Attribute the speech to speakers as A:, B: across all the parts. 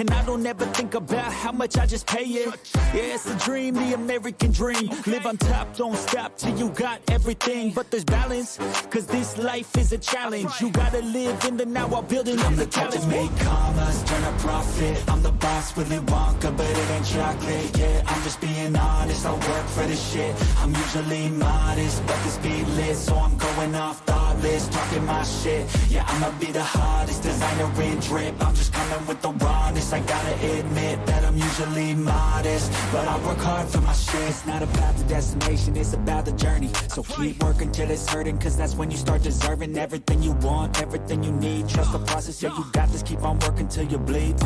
A: And I don't ever think about how much I just pay it. Yeah, it's a dream, the American dream. Live on top, don't stop till you got everything. But there's balance, cause this life is a challenge. You gotta live in the now while building up the talent. I'm the type to make commas, turn a profit. I'm the boss, Willy Wonka, but it ain't chocolate. Yeah, I'm just being honest, I work for this shit. I'm usually modest, but this beat lit, so I'm going off thoughtless, talking my shit. Yeah, I'ma be the hottest designer in drip. I'm just coming with the rawness. I gotta admit that I'm usually modest, but I work hard for my shit. It's not about the destination, it's about the journey. So keep working till it's hurting, cause that's when you start deserving everything you want, everything you need. Trust the process, yeah, you got this. Keep on working till you bleed.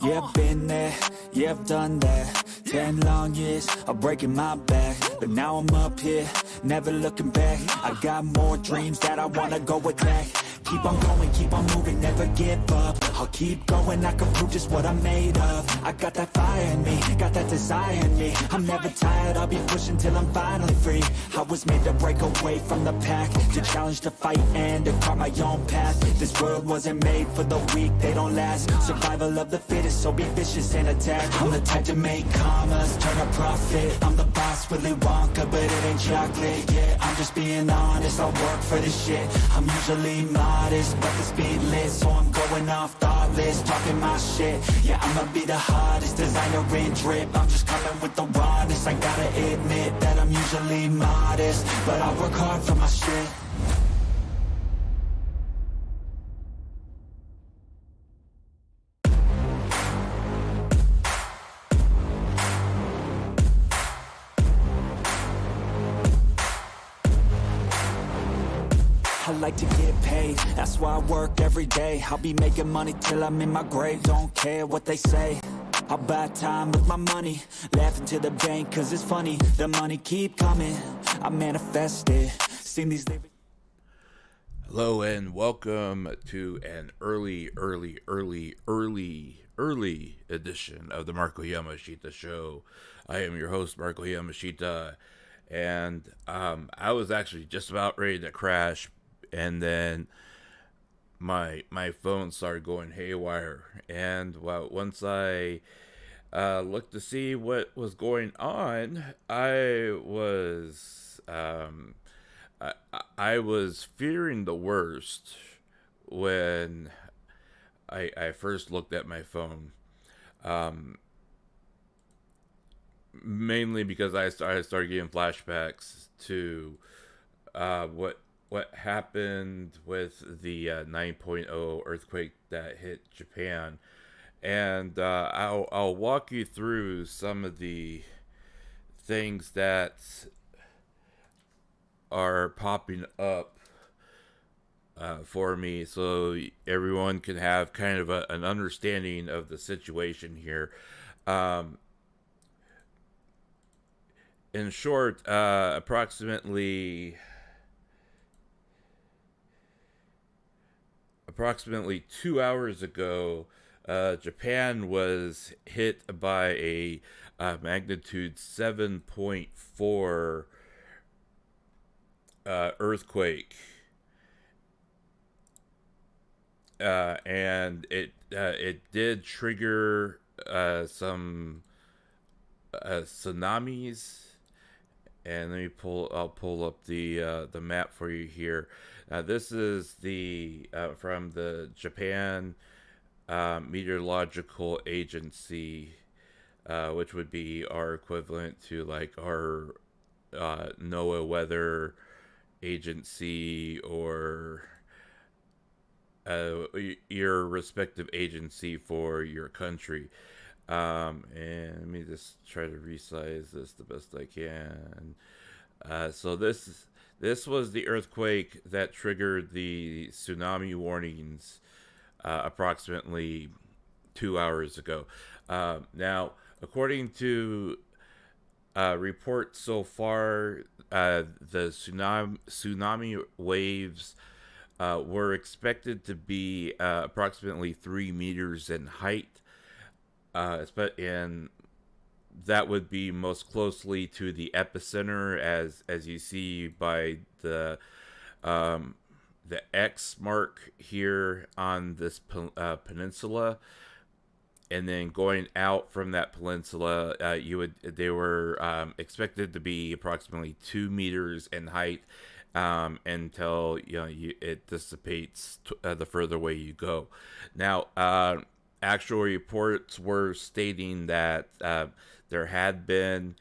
A: Yeah, I've been there, yeah, I've done that. 10 long years of breaking my back, but now I'm up here, never looking back. I got more dreams that I wanna go attack. Keep on going, keep on moving, never give up. I'll keep going, I can prove just what I'm made of. I got that fire in me, got that desire in me. I'm never tired, I'll be pushing till I'm finally free. I was made to break away from the pack, to challenge, to fight, and to carve my own path. This world wasn't made for the weak, they don't last. Survival of the fittest, so be vicious and attack. I'm the type to make commas, turn a profit. I'm the boss, Willy Wonka, but it ain't chocolate. Yeah, I'm just being honest, I work for this shit. I'm usually modest, but the speed lit, so I'm going off thoughtless, talking my shit. Yeah, I'ma be the hottest designer in drip. I'm just coming with the rawness. I gotta admit that I'm usually modest, but I work hard for my shit. I like to get paid, that's why I work every day. I'll be making money till I'm in my grave. Don't care what they say, I'll buy time with my money. Laughing to the bank cause it's funny. The money keep coming, I manifest it. Seen these lyrics.
B: Hello and welcome to an early edition of the Marko Yamashita Show. I am your host, Marko Yamashita, and I was actually just about ready to crash, and then my phone started going haywire. And once I looked to see what was going on, I was fearing the worst when I first looked at my phone. Mainly because I started getting flashbacks to what happened with the 9.0 earthquake that hit Japan, and I'll walk you through some of the things that are popping up for me, so everyone can have kind of an understanding of the situation here. In short, approximately 2 hours ago, Japan was hit by a magnitude 7.4 earthquake, and it did trigger some tsunamis. And I'll pull up the map for you here. This is the from the Japan Meteorological Agency, which would be our equivalent to like our NOAA weather agency, or your respective agency for your country. And let me just try to resize this the best I can. So this was the earthquake that triggered the tsunami warnings approximately 2 hours ago. Now, according to reports so far, the tsunami waves were expected to be approximately 3 meters in height. And that would be most closely to the epicenter, as you see by the X mark here on this peninsula. and then going out from that peninsula, they were expected to be approximately 2 meters in height, until it dissipates the further away you go. Now, actual reports were stating that there had been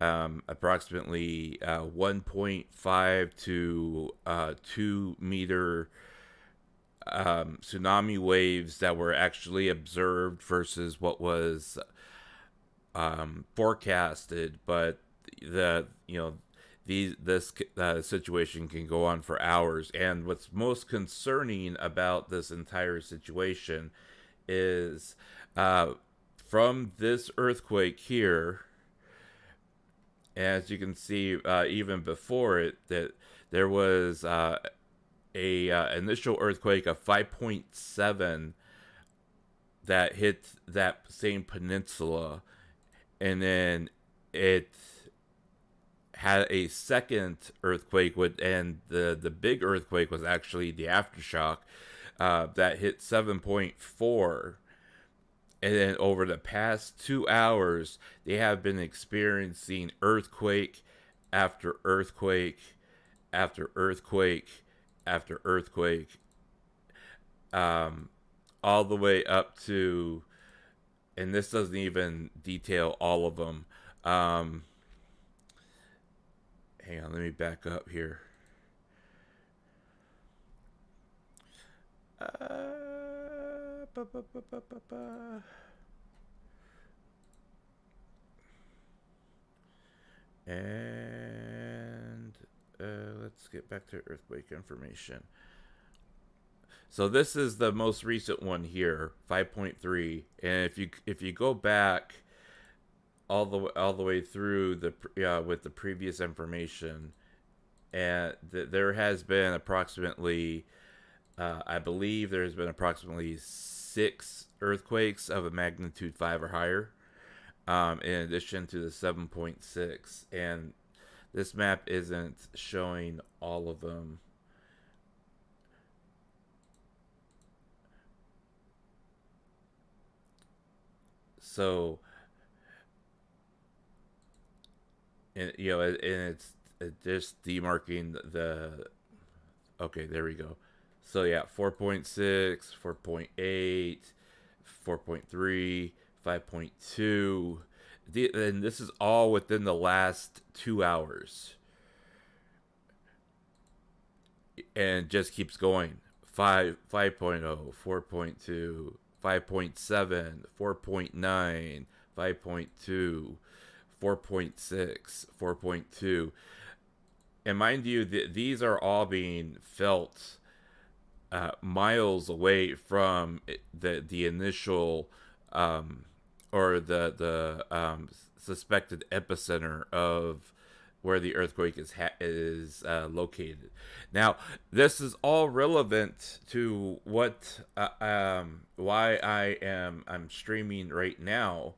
B: approximately 1.5 to 2 meter tsunami waves that were actually observed versus what was forecasted. But this situation can go on for hours. And what's most concerning about this entire situation is from this earthquake here, as you can see, even before it, that there was a initial earthquake of 5.7 that hit that same peninsula, and then it had a second earthquake and the big earthquake was actually the aftershock that hit 7.4. And then over the past 2 hours, they have been experiencing earthquake after earthquake after earthquake after earthquake, all the way up to, and this doesn't even detail all of them. Hang on, let me back up here. And let's get back to earthquake information. So this is the most recent one here, 5.3. And if you go back all the way through with the previous information, and there has been approximately, I believe there's been approximately 6 earthquakes of a magnitude 5 or higher, in addition to the 7.6. And this map isn't showing all of them. So, and it's just demarking the okay, there we go. So yeah, 4.6, 4.8, 4.3, 5.2. And this is all within the last 2 hours. And just keeps going. 5.0, 4.2, 5.7, 4.9, 5.2, 4.6, 4.2. And mind you, these are all being felt miles away from the initial or the suspected epicenter of where the earthquake is located. Now, this is all relevant to what why I'm streaming right now,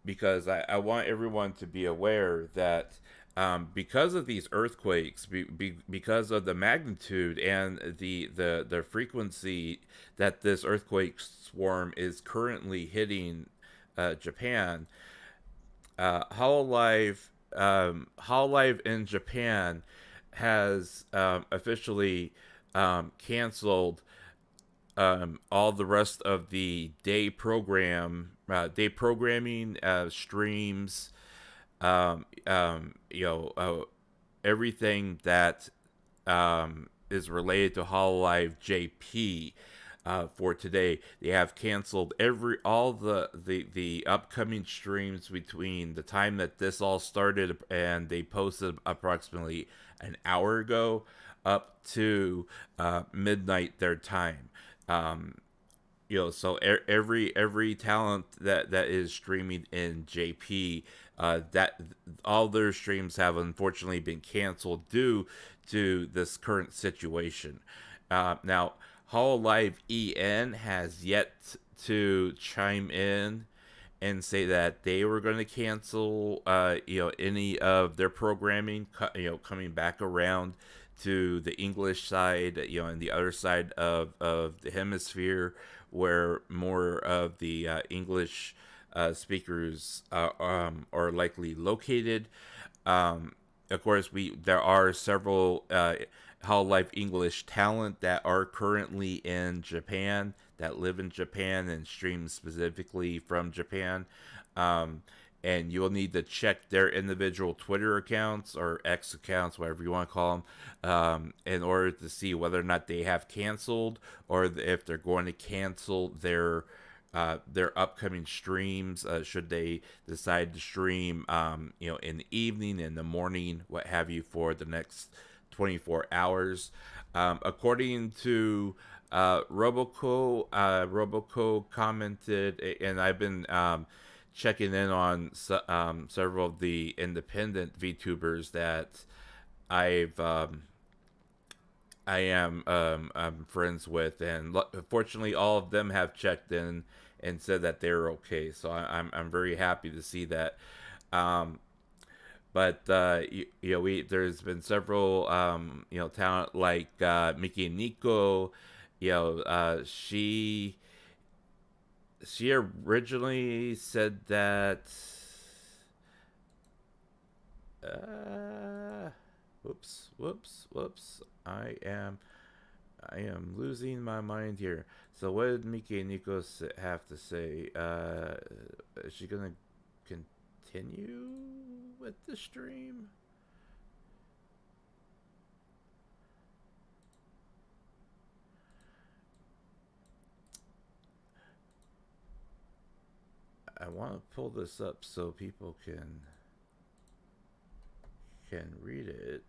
B: because I want everyone to be aware that because of these earthquakes, because of the magnitude and the frequency that this earthquake swarm is currently hitting Japan, HOLOLIVE in Japan has officially canceled all the rest of the day programming streams, everything that is related to HOLOLIVE JP. For today, they have canceled all the upcoming streams between the time that this all started and they posted approximately an hour ago up to midnight their time. So every talent that is streaming in JP, that all their streams have unfortunately been canceled due to this current situation. Now, HOLOLIVE EN has yet to chime in and say that they were going to cancel any of their programming, coming back around to the English side, and the other side of the hemisphere, where more of the English speakers are likely located. Of course, there are several HoloLive English talent that are currently in Japan, that live in Japan and stream specifically from Japan. And you'll need to check their individual Twitter accounts or X accounts, whatever you want to call them, in order to see whether or not they have canceled, or if they're going to cancel their upcoming streams, should they decide to stream, in the evening, in the morning, what have you, for the next 24 hours. According to Roboco commented, and I've been checking in on several of the independent VTubers that I am I'm friends with, and fortunately all of them have checked in and said that they're okay. So I'm very happy to see that. But there's been several talent like Mickey and Nico. She originally said that whoops, I am losing my mind here. So what did Mickey and Nico have to say? Is she gonna continue with the stream? I want to pull this up so people can read it.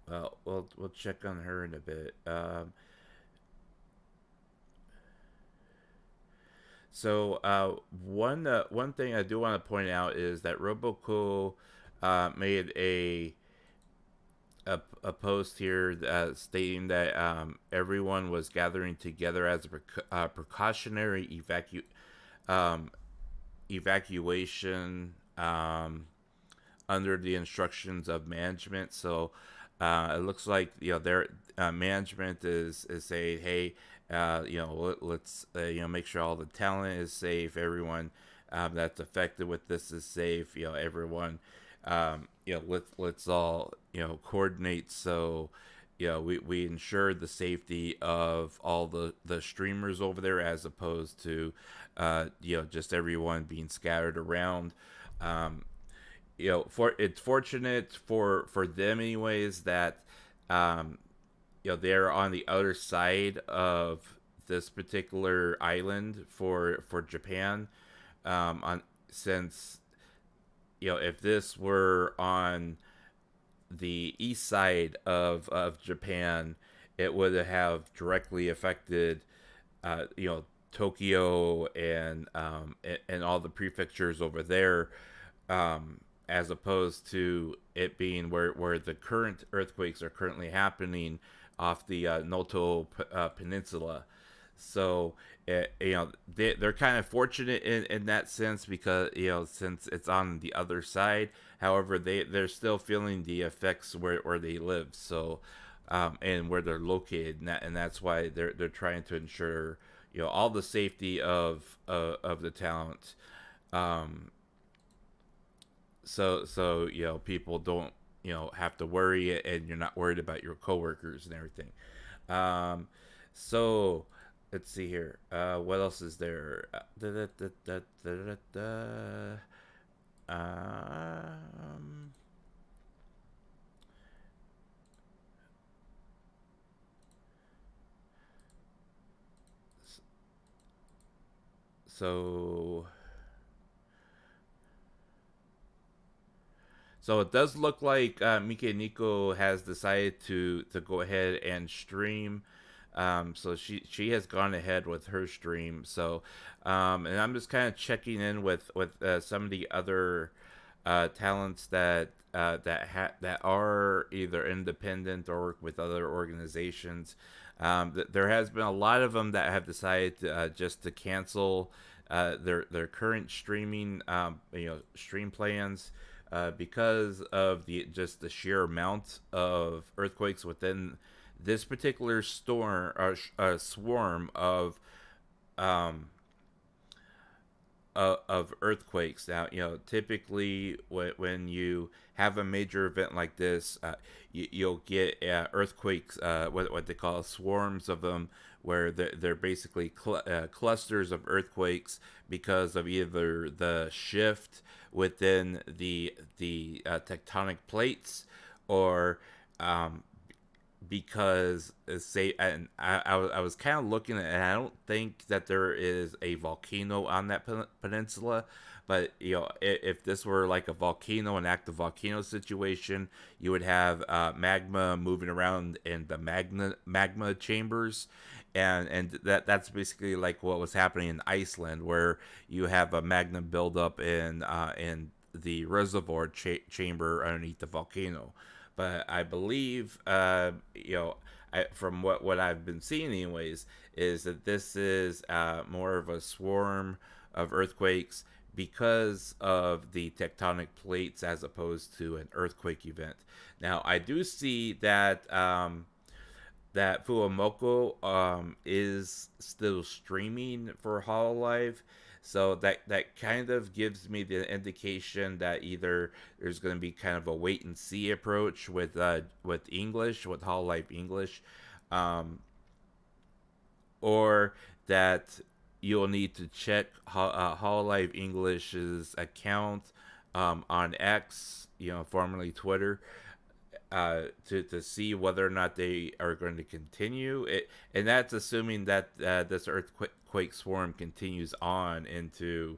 B: Well, we'll check on her in a bit. So one thing I do want to point out is that Roboco made a post here stating that everyone was gathering together as a precautionary evacuation under the instructions of management. So it looks like their management is saying, hey, let's make sure all the talent is safe. Everyone that's affected with this is safe. Everyone. Let's all coordinate so we ensure the safety of all the streamers over there, as opposed to just everyone being scattered around. It's fortunate for them anyways that they're on the other side of this particular island for Japan, since if this were on the east side of Japan, it would have directly affected Tokyo and all the prefectures over there, as opposed to it being where the current earthquakes are currently happening off the Noto Peninsula. So they're kind of fortunate in that sense, because since it's on the other side. However, they're still feeling the effects where they live, so and where they're located, and that's why they're trying to ensure all the safety of the talent, so people don't have to worry, and you're not worried about your coworkers and everything. So let's see here. What else is there? So it does look like Mike Nico has decided to go ahead and stream So she has gone ahead with her stream. So, and I'm just kind of checking in with some of the other talents that are either independent or work with other organizations. There has been a lot of them that have decided just to cancel their current streaming stream plans because of the sheer amount of earthquakes within this particular storm or swarm um, of earthquakes. Now, typically when you have a major event like this, you'll get earthquakes, what they call swarms of them, where they're basically clusters of earthquakes because of either the shift within the tectonic plates, or because say, and I was kind of looking at, and I don't think that there is a volcano on that peninsula, but if this were like a volcano, an active volcano situation, you would have magma moving around in the magma chambers, and that's basically like what was happening in Iceland, where you have a magma buildup in the reservoir chamber underneath the volcano. But I believe, from what I've been seeing, anyways, is that this is more of a swarm of earthquakes because of the tectonic plates as opposed to an earthquake event. Now, I do see that that Fuamoko is still streaming for HOLOLIVE. So that kind of gives me the indication that either there's going to be kind of a wait and see approach with English, with HoloLive English, or that you'll need to check HoloLive English's account on X, formerly Twitter, to see whether or not they are going to continue it, and that's assuming that this earthquake swarm continues on into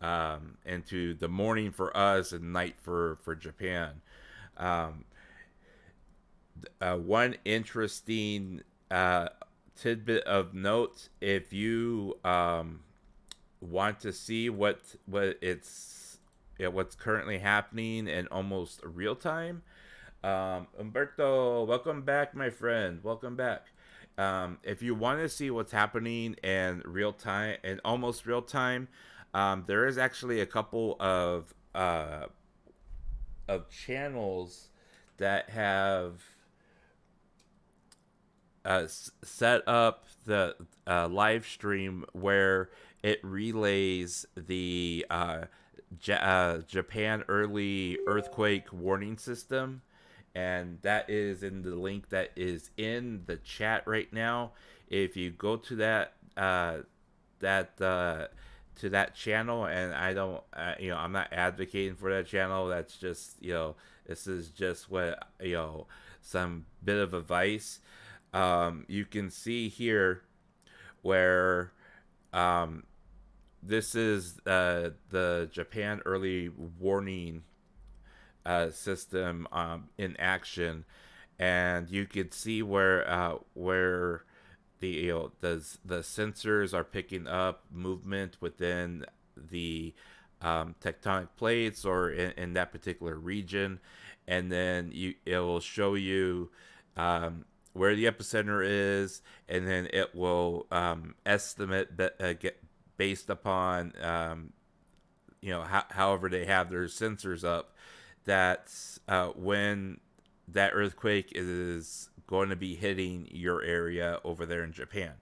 B: the morning for us and night for Japan. One interesting tidbit of note: if you want to see what's currently happening in almost real time. Umberto, welcome back, my friend. Welcome back. If you want to see what's happening in real time, in almost real time, there is actually a couple of channels that have set up the live stream where it relays the Japan early earthquake warning system. And that is in the link that is in the chat right now. If you go to that channel, and I don't, I'm not advocating for that channel. That's just, this is just what, some bit of advice. You can see here where this is the Japan early warning system in action, and you could see where the the sensors are picking up movement within the tectonic plates or in that particular region, and then it will show you where the epicenter is, and then it will estimate that get based upon however they have their sensors up, that's when that earthquake is going to be hitting your area over there in Japan.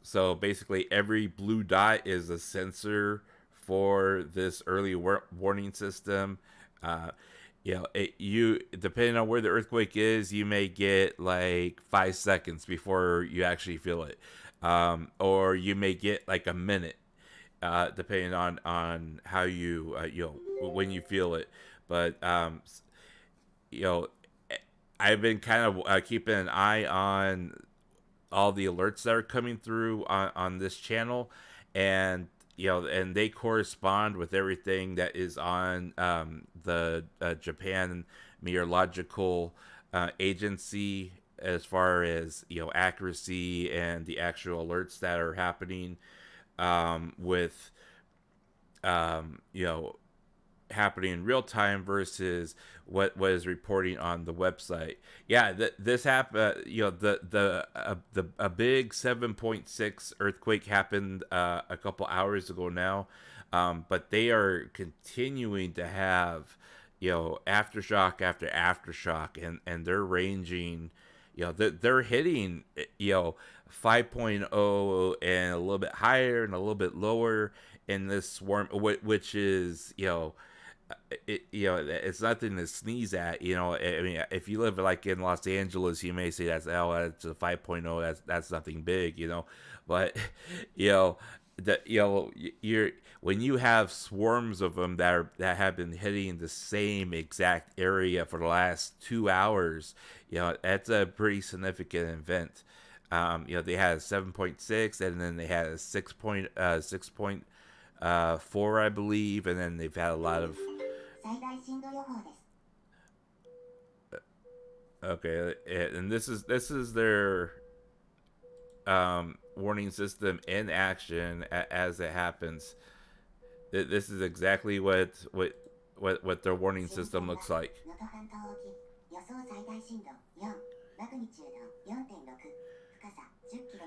B: So basically, every blue dot is a sensor for this early warning system. You depending on where the earthquake is, you may get like 5 seconds before you actually feel it, or you may get like a minute, depending on how you when you feel it. But I've been kind of keeping an eye on all the alerts that are coming through on this channel, and and they correspond with everything that is on the Japan Meteorological Agency as far as accuracy and the actual alerts that are happening with happening in real time versus what was reporting on the website. Yeah, this happened. The a big 7.6 earthquake happened a couple hours ago now, but they are continuing to have aftershock after aftershock, and they're ranging. They're hitting 5.0 and a little bit higher and a little bit lower in this swarm, which is it's nothing to sneeze at. I mean, if you live like in Los Angeles, you may say that's a 5.0. That's nothing big, but you're when you have swarms of them that have been hitting the same exact area for the last 2 hours, that's a pretty significant event. They had a 7.6, and then they had a 6.4, I believe, and then they've had a lot of. Okay, and this is their warning system in action as it happens. This is exactly what their warning system looks like.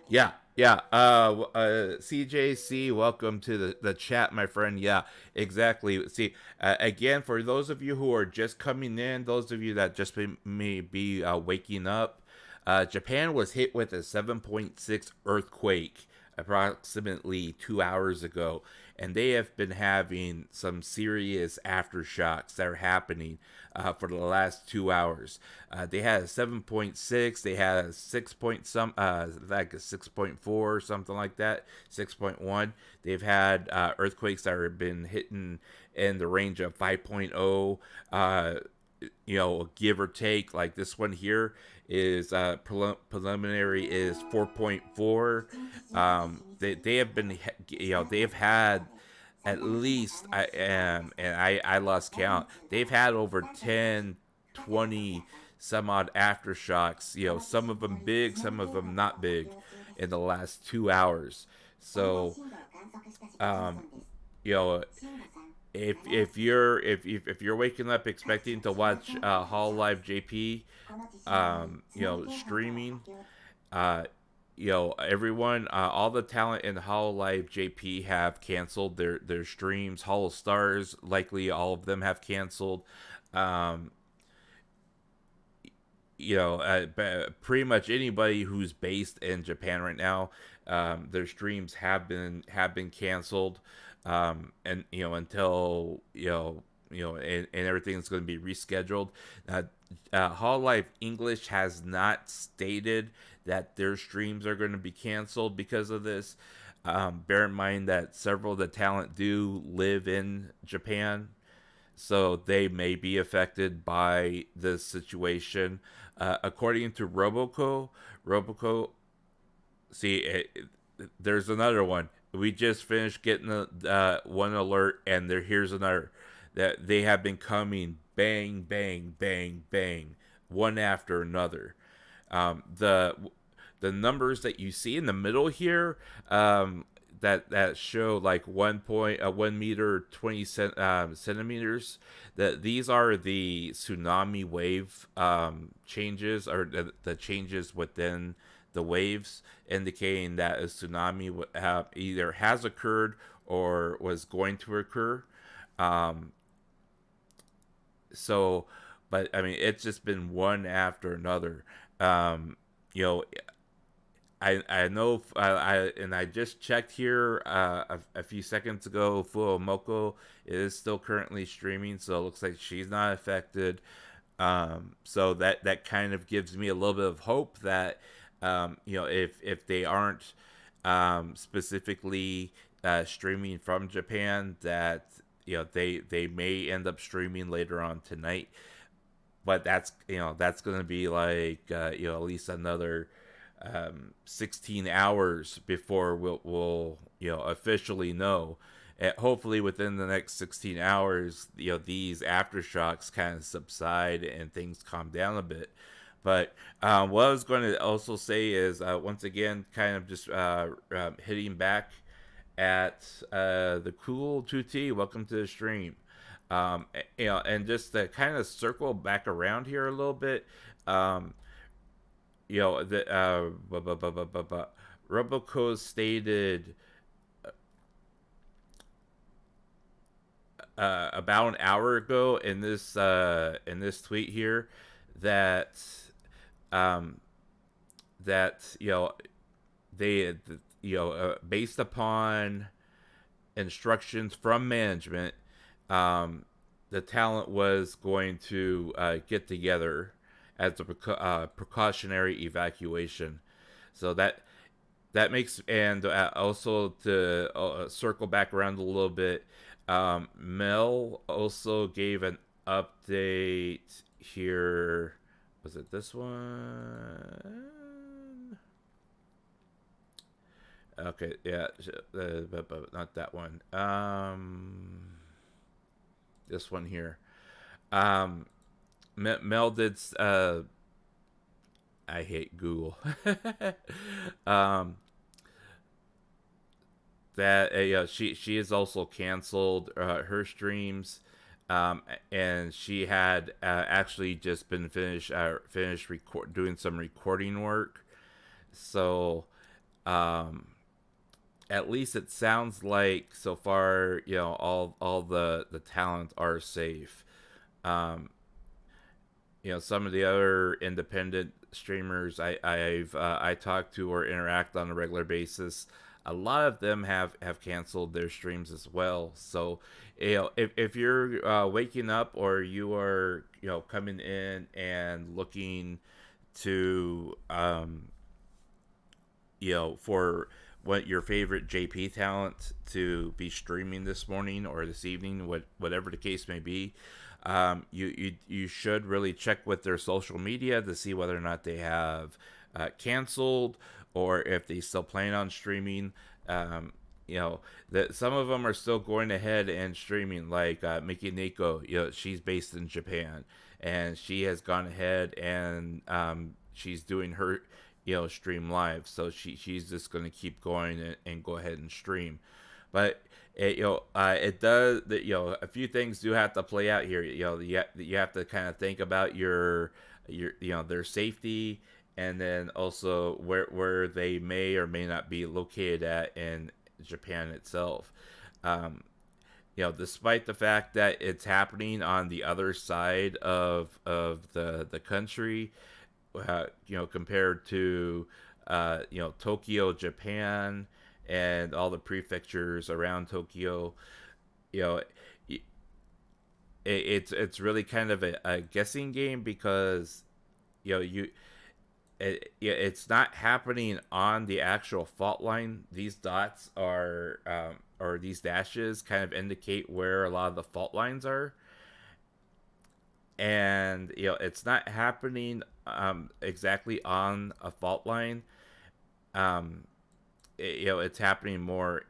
B: Yeah. CJC, welcome to the chat, my friend. Yeah, exactly. See, again, for those of you who are just coming in, those of you that just may be waking up, Japan was hit with a 7.6 earthquake approximately 2 hours ago, and they have been having some serious aftershocks that are happening for the last 2 hours. They had a 7.6, they had a 6 point like a 6.4 or something like that, 6.1. They've had earthquakes that have been hitting in the range of 5.0, give or take. Like this one here is preliminary is 4.4. They have been, they have had at least, I lost count. They've had over 10, 20 some odd aftershocks. Some of them big, some of them not big, in the last 2 hours. So, if you're waking up expecting to watch HOLOLIVE JP, streaming, everyone, all the talent in HOLOLIVE JP have canceled their streams. Holo Stars, likely all of them have canceled. Pretty much anybody who's based in Japan right now, their streams have been canceled. And until and everything's going to be rescheduled. HOLOLIVE English has not stated that their streams are going to be canceled because of this. Bear in mind that several of the talent do live in Japan, so they may be affected by this situation. According to Roboco, there's another one. We just finished getting one alert, and here's another. That they have been coming bang, bang, bang, bang, one after another. The numbers that you see in the middle here, that show like 1 meter 20 centimeters. That these are the tsunami wave changes, or the changes within the waves, indicating that a tsunami either has occurred or was going to occur. But I mean, it's just been one after another. I know, and I just checked here a few seconds ago. Fuomoko is still currently streaming, so it looks like she's not affected. So that kind of gives me a little bit of hope that if they aren't specifically streaming from Japan, that they may end up streaming later on tonight. But that's going to be like at least another 16 hours before we'll officially know. And hopefully within the next 16 hours, these aftershocks kind of subside and things calm down a bit. But what I was going to also say is once again, kind of just hitting back at the cool 2T. Welcome to the stream. And just to kind of circle back around here a little bit, the Roboco stated about an hour ago in this tweet here that that they based upon instructions from management, the talent was going to get together as a precautionary evacuation. So that makes, and also to circle back around a little bit, Mel also gave an update here. Was it this one? Okay, yeah, but not that one. This one here. Mel did. I hate Google. That she has also canceled her streams, and she had actually just been finished doing some recording work. So, at least it sounds like so far, all the talent are safe. Some of the other independent streamers I talk to or interact on a regular basis, a lot of them have canceled their streams as well. So, if you're waking up or you are coming in and looking to for what your favorite JP talent to be streaming this morning or this evening, whatever the case may be, you should really check with their social media to see whether or not they have canceled or if they still plan on streaming. That some of them are still going ahead and streaming, like Miki Neko. She's based in Japan, and she has gone ahead and she's doing her stream live, so she's just going to keep going and go ahead and stream. But it does a few things do have to play out here. You have to kind of think about your their safety, and then also where they may or may not be located at in Japan itself. Despite the fact that it's happening on the other side of the country, compared to Tokyo, Japan, and all the prefectures around Tokyo, it's really kind of a guessing game, because it's not happening on the actual fault line. These dots are or these dashes kind of indicate where a lot of the fault lines are, and it's not happening exactly on a fault line. It's happening more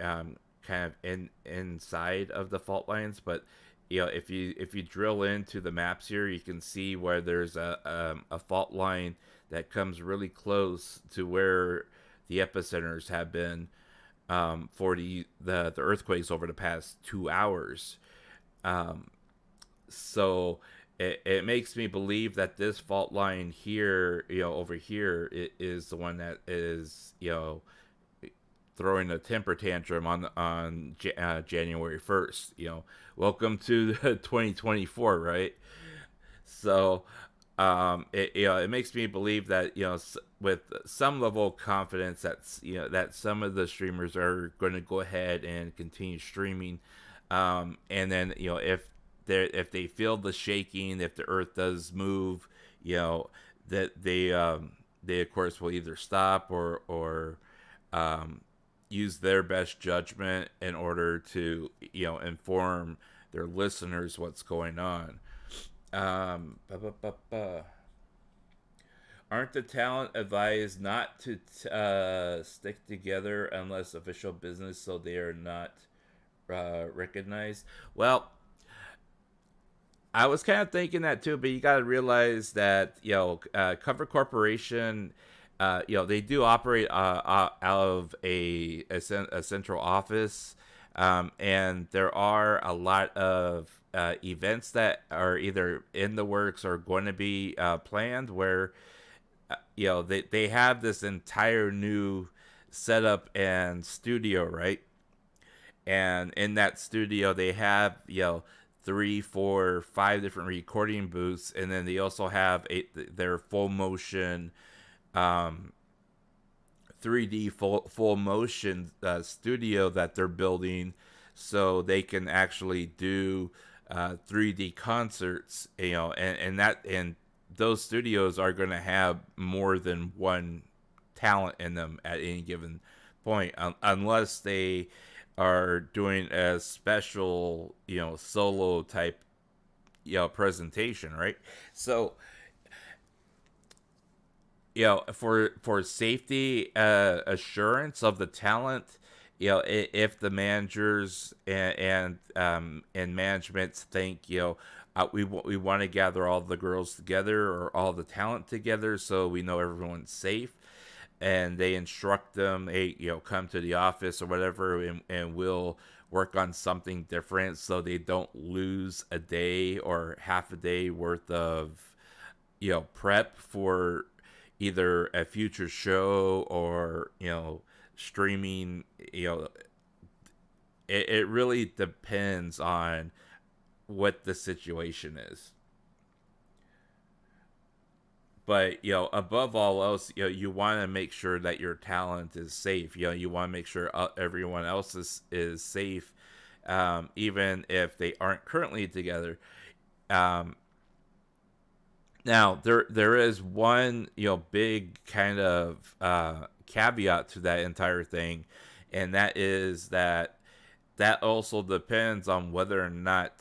B: kind of inside of the fault lines. But if you drill into the maps here, you can see where there's a fault line that comes really close to where the epicenters have been for the earthquakes over the past 2 hours. So it makes me believe that this fault line here, over here, is the one that is, throwing a temper tantrum on January 1st. Welcome to 2024, right? So, it makes me believe that with some level of confidence that some of the streamers are going to go ahead and continue streaming, and then if they feel the shaking, if the earth does move, that they of course will either stop or use their best judgment in order to inform their listeners what's going on. Aren't the talent advised not to stick together unless official business, so they are not recognized? Well, I was kind of thinking that too, but you got to realize that Cover Corporation, they do operate out of a central office, and there are a lot of events that are either in the works or going to be planned where they have this entire new setup and studio, right? And in that studio they have 3, 4, 5 different recording booths, and then they also have their full motion 3D full motion studio that they're building, so they can actually do 3D concerts, and those studios are going to have more than one talent in them at any given point, unless they are doing a special, solo type, presentation, right? So, for safety assurance of the talent, if the managers and management think, we want to gather all the girls together or all the talent together so we know everyone's safe, and they instruct them, hey, come to the office or whatever, and we'll work on something different so they don't lose a day or half a day worth of prep for either a future show or streaming. It really depends on what the situation is. But above all else, you want to make sure that your talent is safe. You want to make sure everyone else is safe, even if they aren't currently together. Now there is one big kind of caveat to that entire thing, and that is that also depends on whether or not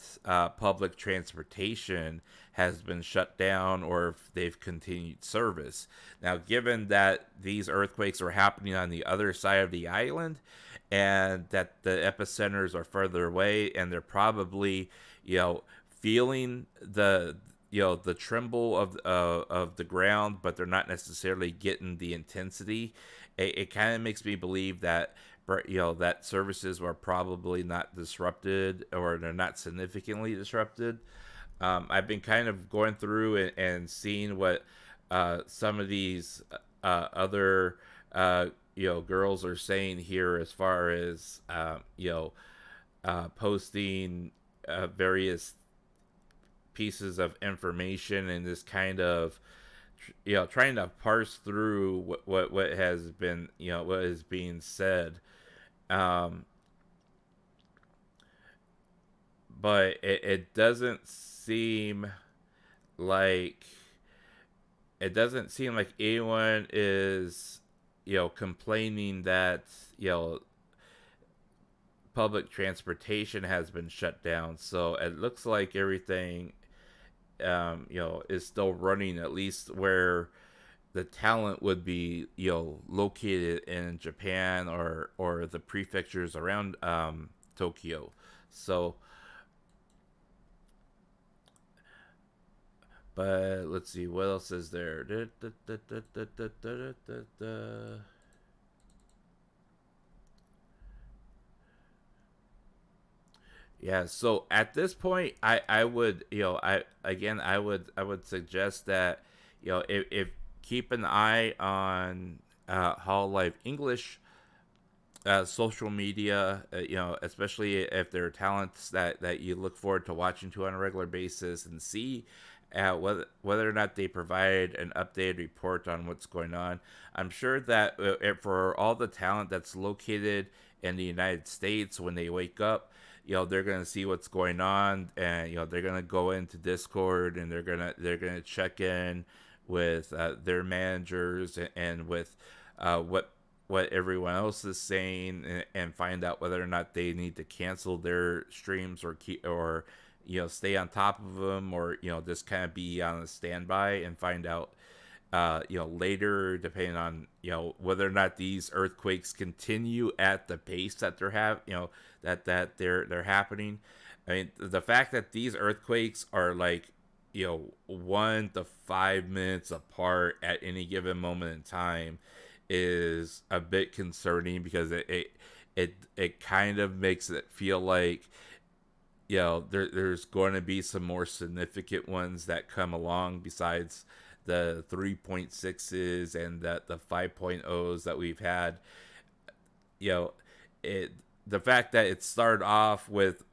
B: public transportation has been shut down or if they've continued service. Now, given that these earthquakes are happening on the other side of the island, and that the epicenters are further away, and they're probably feeling the tremble of the ground, but they're not necessarily getting the intensity. It kind of makes me believe that that services were probably not disrupted, or they're not significantly disrupted. I've been kind of going through and seeing what some of these other girls are saying here, as far as posting various pieces of information, and this kind of trying to parse through what has been what is being said. But it doesn't seem like anyone is complaining that public transportation has been shut down. So it looks like everything is still running, at least where the talent would be located in Japan or the prefectures around Tokyo. So, but let's see, what else is there? Yeah, so at this point, I would I would suggest that if keep an eye on HOLOLIVE English social media, especially if there are talents that you look forward to watching to on a regular basis, and see whether or not they provide an updated report on what's going on. I'm sure that for all the talent that's located in the United States, when they wake up, they're gonna see what's going on, and they're gonna go into Discord, and they're gonna check in with their managers and with what everyone else is saying, and find out whether or not they need to cancel their streams or stay on top of them, or just kind of be on a standby and find out later, depending on whether or not these earthquakes continue at the pace that they're they're happening. I mean, the fact that these earthquakes are like, 1 to 5 minutes apart at any given moment in time is a bit concerning, because it kind of makes it feel like, there's going to be some more significant ones that come along besides the 3.6s and the 5.0s that we've had. It the fact that it started off with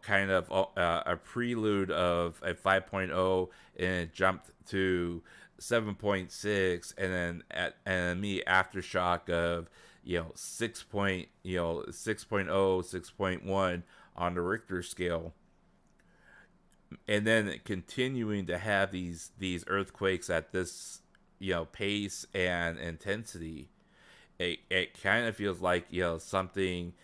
B: kind of a prelude of a 5.0, and it jumped to 7.6, and then an immediate aftershock of 6.0, 6.1 on the Richter scale, and then continuing to have these earthquakes at this pace and intensity. It kind of feels like something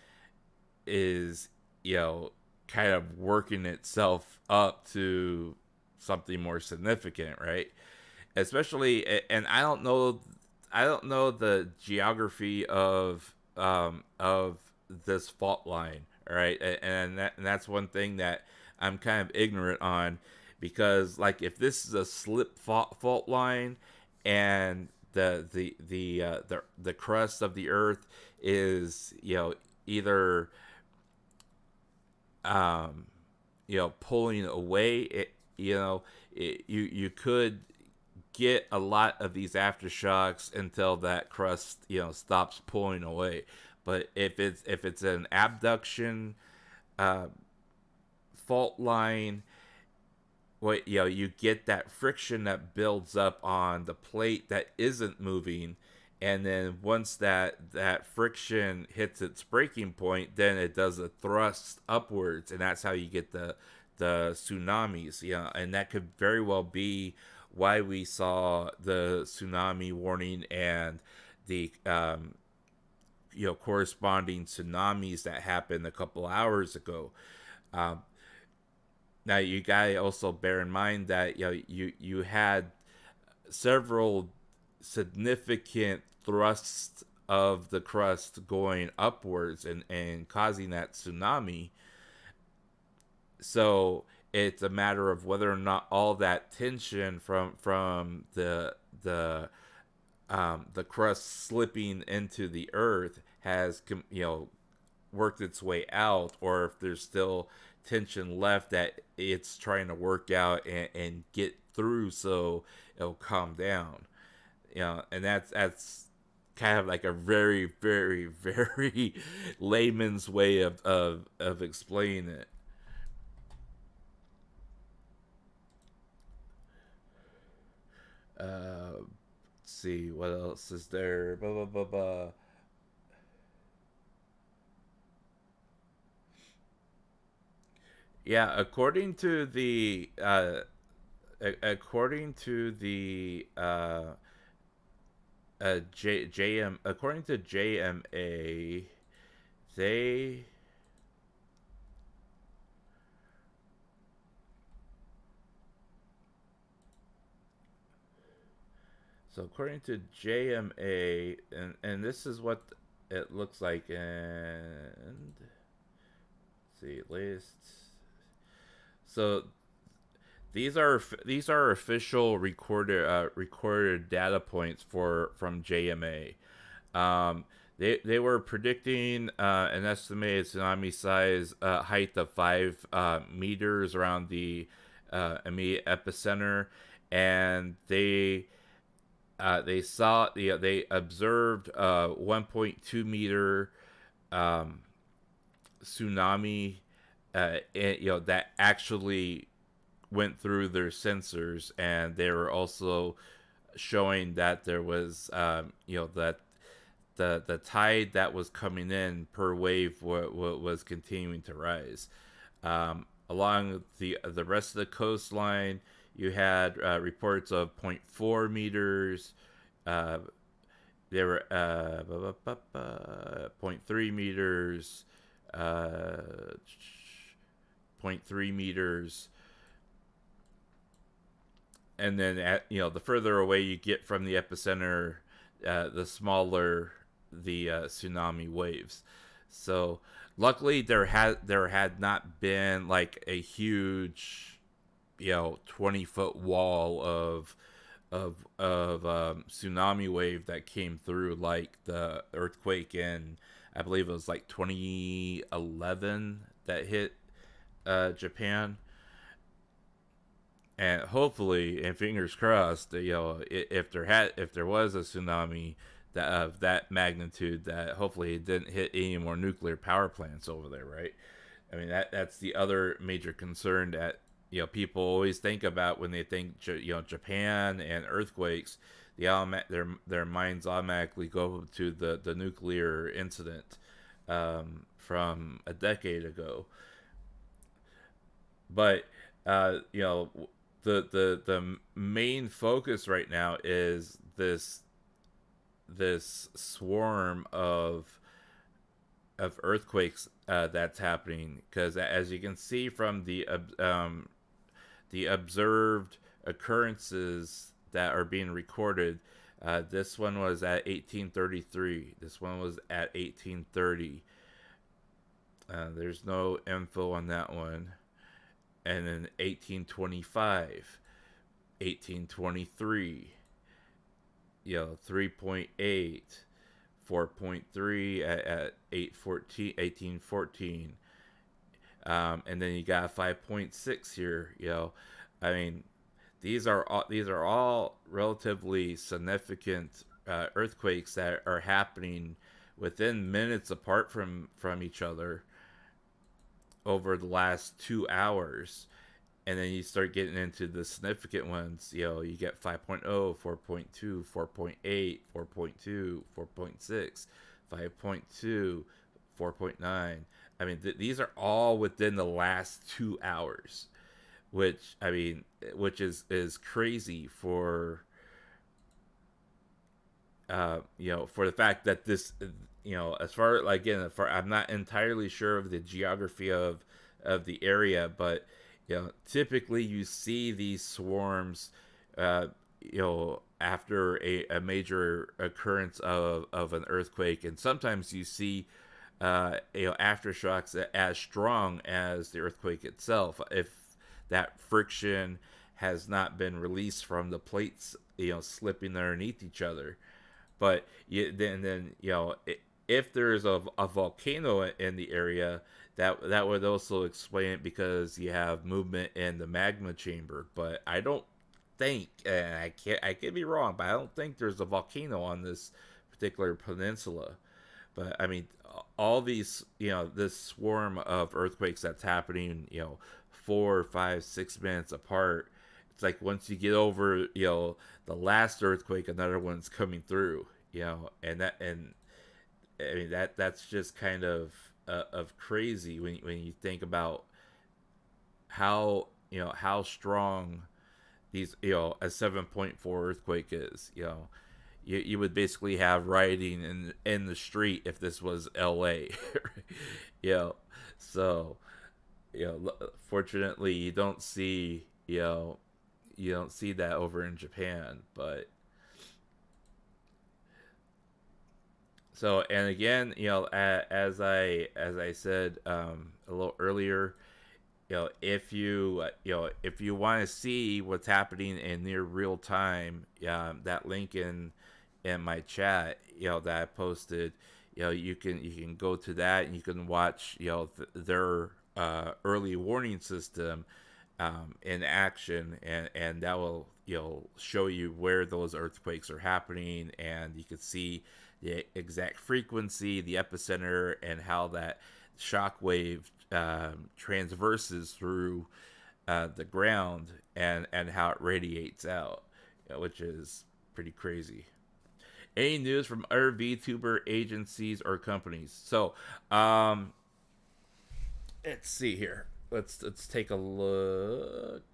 B: is kind of working itself up to something more significant, right? Especially, and I don't know the geography of this fault line, right? And that's one thing that I'm kind of ignorant on, because like, if this is a slip fault line, and the crust of the earth is either pulling away, you could get a lot of these aftershocks until that crust stops pulling away. But if it's an abduction fault line, you get that friction that builds up on the plate that isn't moving, and then once that friction hits its breaking point, then it does a thrust upwards, and that's how you get the tsunamis. And that could very well be why we saw the tsunami warning and the corresponding tsunamis that happened a couple hours ago. Now you gotta also bear in mind that you had several significant thrusts of the crust going upwards and causing that tsunami. So it's a matter of whether or not all that tension from the crust slipping into the earth has worked its way out, or if there's still tension left that it's trying to work out and get through, so it'll calm down. And that's kind of like a very, very, very layman's way of explaining it. Let's see, what else is there? Blah, blah, blah, blah. Yeah, according to the according to JMA, they so according to JMA, and this is what it looks like, and let's see, latest. So these are official recorded data points from JMA. They were predicting an estimated tsunami size height of 5 meters around the immediate epicenter, and they observed 1.2 meter tsunami. That actually went through their sensors, and they were also showing that there was that the tide that was coming in per wave was continuing to rise. Along the rest of the coastline, you had reports of 0.4 meters. There were 0.3 meters. 0.3 meters, and then the further away you get from the epicenter, the smaller the tsunami waves. So luckily there had not been like a huge, 20-foot wall of tsunami wave that came through, like the earthquake in, I believe it was like 2011 that hit Japan. And hopefully, and fingers crossed, if there was a tsunami that of that magnitude, that hopefully it didn't hit any more nuclear power plants over there, right? I mean, that's the other major concern that people always think about when they think Japan and earthquakes. Their minds automatically go to the nuclear incident from a decade ago. But the main focus right now is this swarm of earthquakes that's happening, because as you can see from the observed occurrences that are being recorded, this one was at 1833. This one was at 1830. There's no info on that one. And then 1825, 1823, 3.8, 4.3 at 1814. And then you got 5.6 here. I mean, these are all relatively significant earthquakes that are happening within minutes apart from each other over the last 2 hours. And then you start getting into the significant ones. You get 5.0, 4.2, 4.8, 4.2, 4.6, 5.2, 4.9. I mean, these are all within the last 2 hours, which is crazy for for the fact that this, as far, again, I'm not entirely sure of the geography of the area, but typically you see these swarms after a major occurrence of an earthquake, and sometimes you see aftershocks as strong as the earthquake itself, if that friction has not been released from the plates slipping underneath each other. But then if there's a volcano in the area, that would also explain it, because you have movement in the magma chamber. But I don't think, and I could be wrong, but I don't think there's a volcano on this particular peninsula. But I mean, all these, this swarm of earthquakes that's happening, 4, 5, 6 minutes apart. It's like once you get over, the last earthquake, another one's coming through, and I mean that's just kind of crazy when you think about how strong these, a 7.4 earthquake is. You would basically have rioting in the street if this was LA. So fortunately you don't see that over in Japan. But so, and again, as I said a little earlier, if you want to see what's happening in near real time, that link in my chat, that I posted, you can go to that and you can watch their early warning system in action, and that will show you where those earthquakes are happening, and you can see the exact frequency, the epicenter, and how that shock wave transverses through the ground, and how it radiates out, which is pretty crazy. Any news from other VTuber agencies or companies? So let's see here. Let's take a look.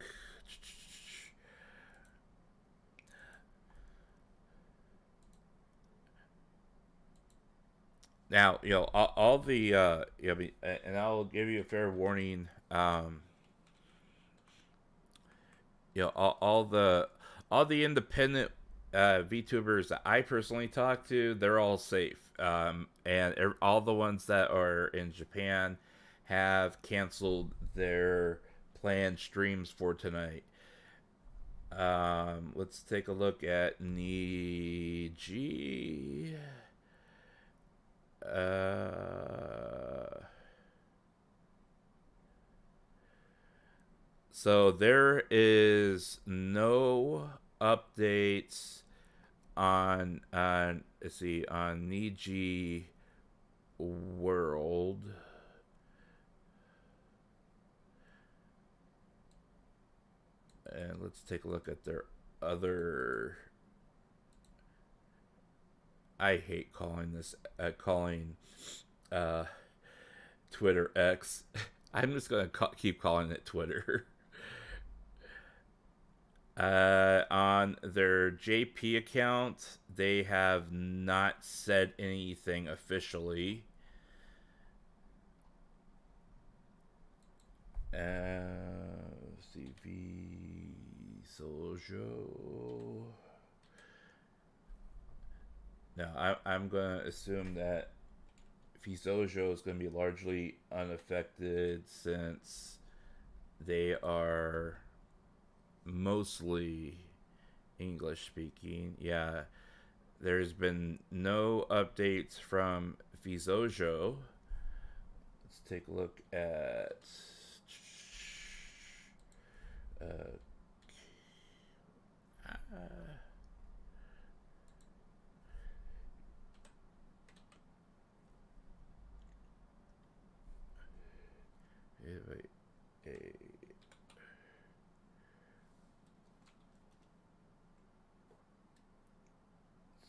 B: Now, all the and I'll give you a fair warning. All the independent VTubers that I personally talk to, they're all safe. and all the ones that are in Japan have canceled their planned streams for tonight. Let's take a look at Niji. So there is no updates on let's see, on Niji World. And let's take a look at their other. I hate calling this Twitter X. I'm just gonna keep calling it Twitter. On their JP account, they have not said anything officially. CV Sojo. Now, I'm going to assume that Fizojo is going to be largely unaffected since they are mostly English speaking. Yeah, there's been no updates from Fizojo. Let's take a look at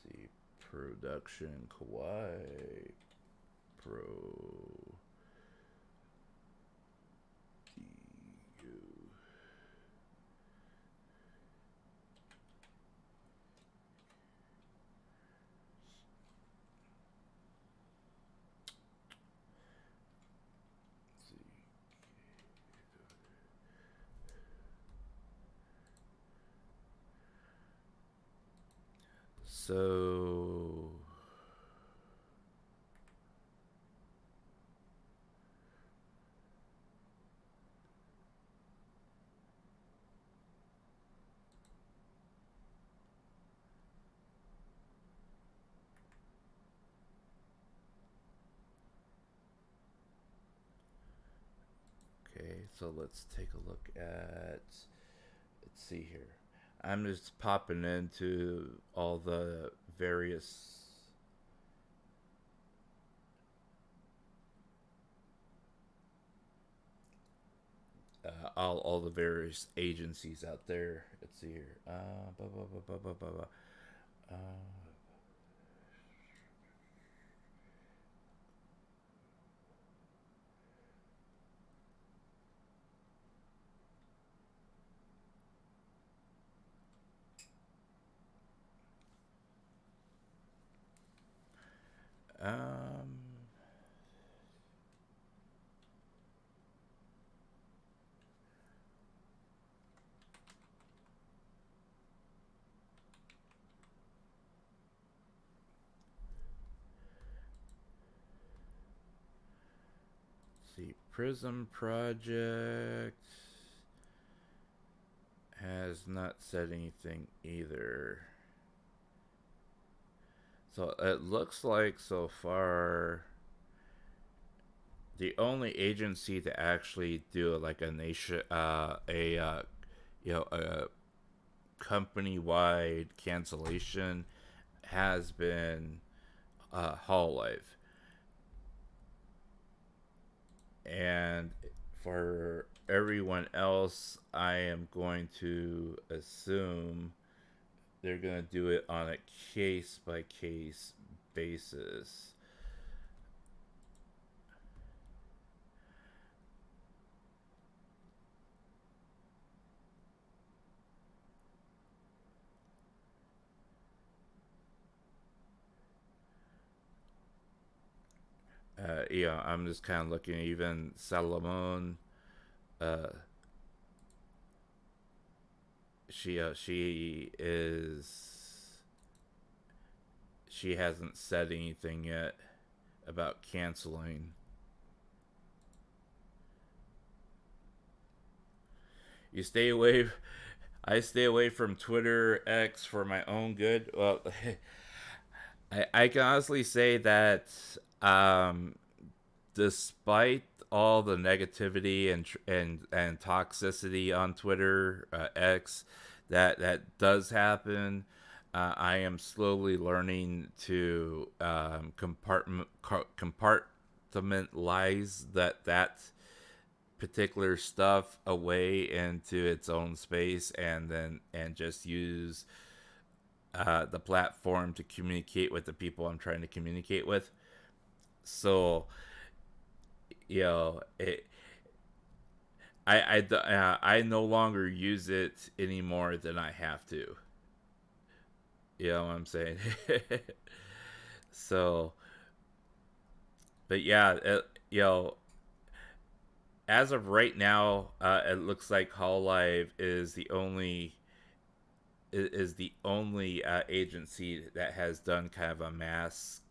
B: see, production Kawaii Pro. So okay, so let's take a look at, let's see here. I'm just popping into all the various all the various agencies out there. Let's see here. Blah, blah, blah, blah, blah, blah, blah. See, Prism Project has not said anything either. So it looks like so far the only agency to actually do like a nation, a company-wide cancellation has been HOLOLIVE. And for everyone else, I am going to assume they're going to do it on a case-by-case basis. Yeah, I'm just kind of looking. Even Salomon, she hasn't said anything yet. about canceling. You stay away. I stay away from Twitter X for my own good. Well, I can honestly say that despite all the negativity and toxicity on Twitter X that does happen, I am slowly learning to compartmentalize that particular stuff away into its own space, and just use the platform to communicate with the people I'm trying to communicate with. So, you know, I no longer use it any more than I have to. You know what I'm saying? So, but yeah, as of right now, it looks like HOLOLIVE is the only agency that has done kind of a mass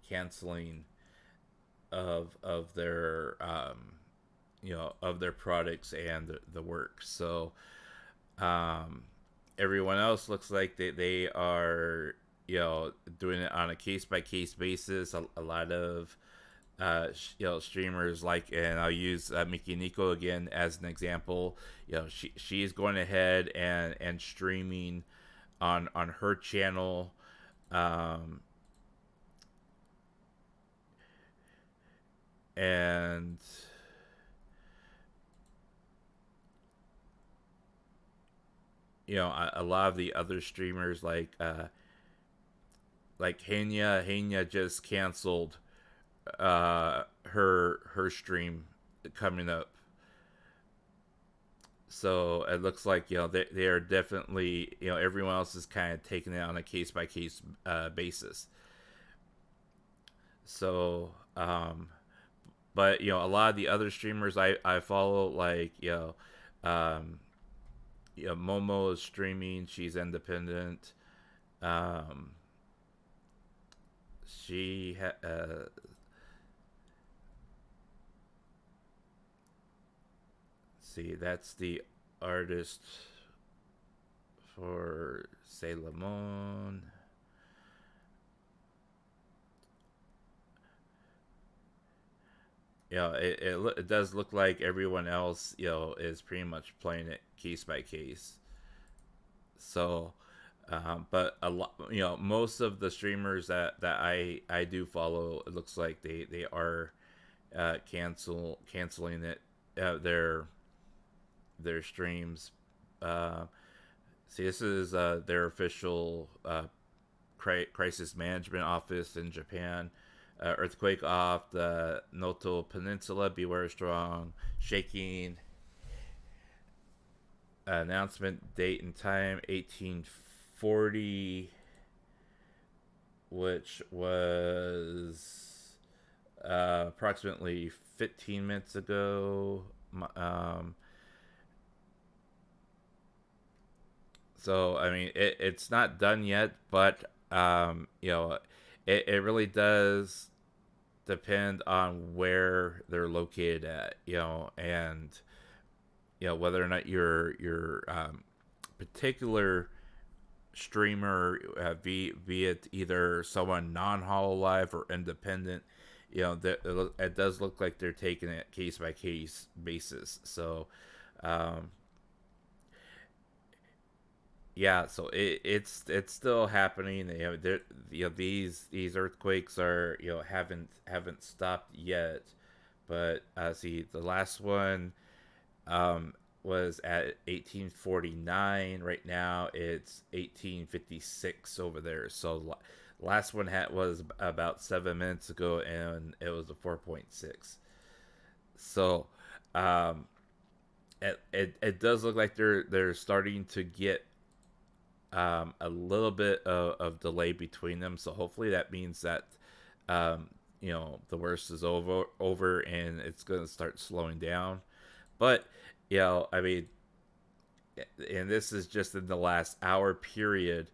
B: canceling of their of their products and the work. So everyone else looks like they are doing it on a case by case basis. A lot of streamers, like, and I'll use Miki Nico again as an example. She's going ahead and streaming on her channel, and a lot of the other streamers like Hanya just canceled her stream coming up. So it looks like they are definitely, everyone else is kind of taking it on a case by case basis. So but a lot of the other streamers I follow, like Momo is streaming. She's independent. She see, that's the artist for Sailor Moon. It does look like everyone else is pretty much playing it case by case. So but a lot, most of the streamers that I do follow, it looks like they are canceling it, their streams. See, this is their official crisis management office in Japan. Earthquake off the Noto Peninsula. Beware strong shaking. Announcement date and time 1840, which was approximately 15 minutes ago. So I mean, it's not done yet, but it really does depend on where they're located at, and whether or not your particular streamer, be it either someone non-HOLOLIVE or independent, it does look like they're taking it case by case basis. So yeah, so it's still happening. These earthquakes are haven't stopped yet, but see, the last one was at 1849. Right now it's 1856 over there. So last one was about 7 minutes ago, and it was a 4.6. So it does look like they're starting to get a little bit of delay between them. So hopefully that means that the worst is over and it's going to start slowing down. But I mean, and this is just in the last hour period.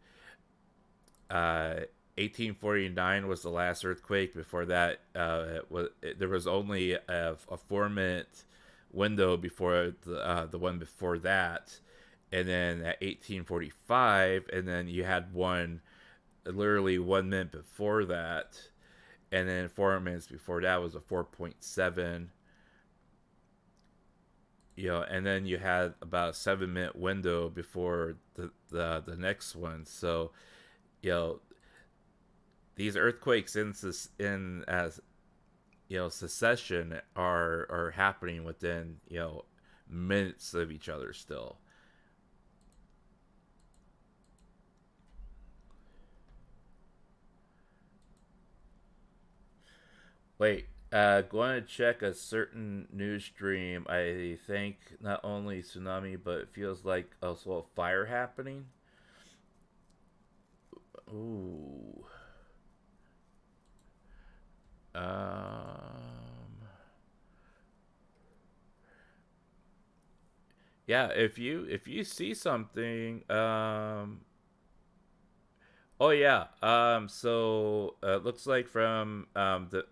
B: 1849 was the last earthquake. Before that, there was only a 4-minute window before the one before that, and then at 1845, and then you had one literally 1 minute before that, and then 4 minutes before that was a 4.7. You know, and then you had about a 7-minute window before the next one. So, you know, these earthquakes in as you know succession are happening within minutes of each other still. Wait, going to check a certain news stream. I think not only tsunami, but it feels like also a fire happening. Ooh. Yeah, if you see something, oh yeah, so it looks like from the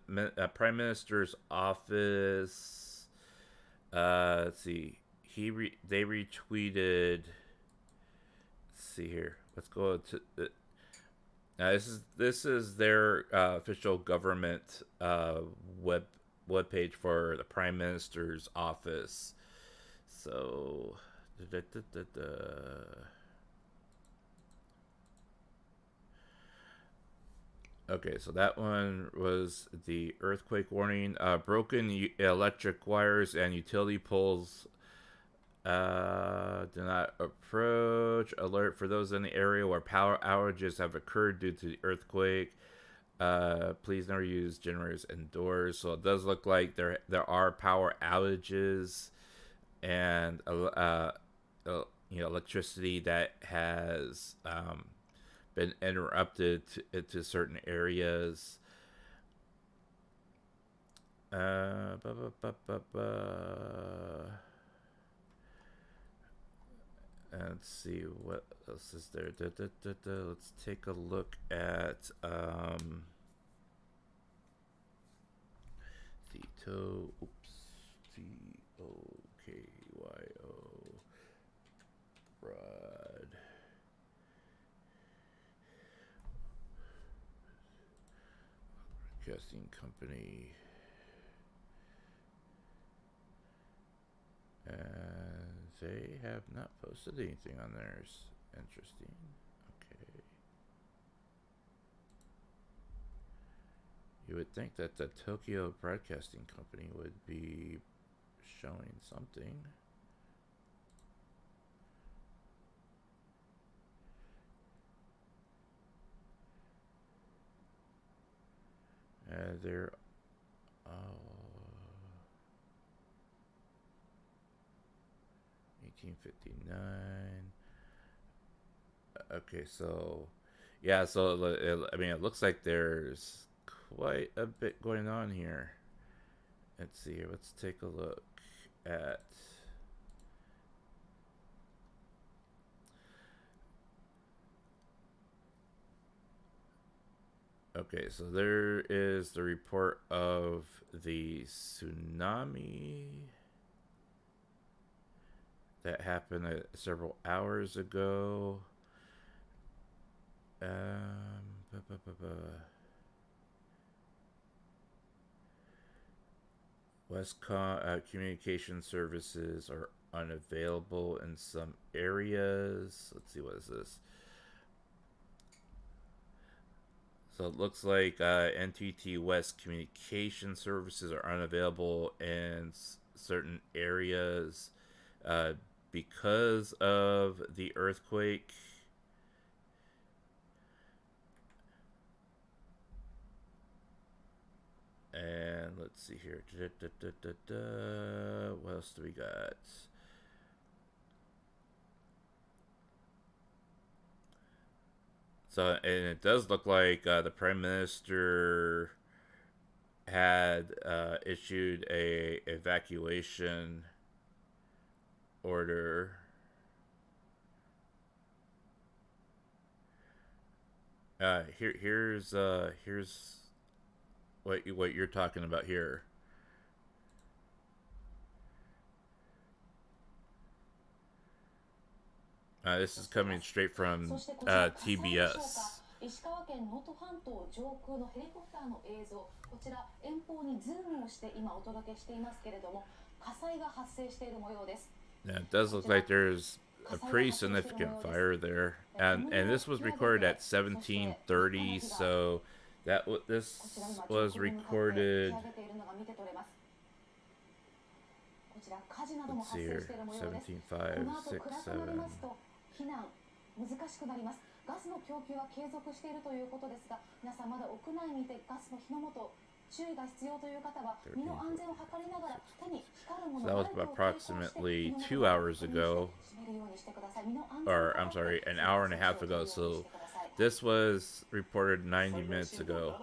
B: Prime Minister's office. Let's see, they retweeted. Let's see here. Let's go to. This is their official government web page for the Prime Minister's office. So, okay, so that one was the earthquake warning. Broken electric wires and utility poles. Do not approach. Alert for those in the area where power outages have occurred due to the earthquake. Please never use generators indoors. So it does look like there are power outages and electricity that has been interrupted to certain areas. Let's see what else is there. Let's take a look at Tokyo. Broad. Broadcasting company. And they have not posted anything on theirs. Interesting. Okay. You would think that the Tokyo Broadcasting Company would be showing something. They're 1859. Okay, so yeah, so I mean, it looks like there's quite a bit going on here. Let's see here. Let's take a look at. Okay, so there is the report of the tsunami that happened several hours ago. Westcom communication services are unavailable in some areas. Let's see, what is this? So it looks like NTT West communication services are unavailable in certain areas because of the earthquake. And let's see here. What else do we got? So, and it does look like the Prime Minister had issued a evacuation order. Here's what you're talking about here. This is coming straight from TBS.
C: 石川県能登半島上空のヘリコプターの映像、こちら遠方にズームをして今お届けしていますけれども、火災が発生している模様です。
B: Yeah, it does look like there's a pretty significant fire there, and this was recorded at 17:30. So this was recorded. Let's see here, 17:05, 6, 7.
C: 難しくなります。ガスの供給は継続しているということですが、皆さんまだ屋内にいてガスの火の元注意が必要という方は身の安全を図りながら手に光るもの
B: That was approximately 2 hours ago, or I'm sorry, an hour and a half ago. So this was reported 90 minutes ago.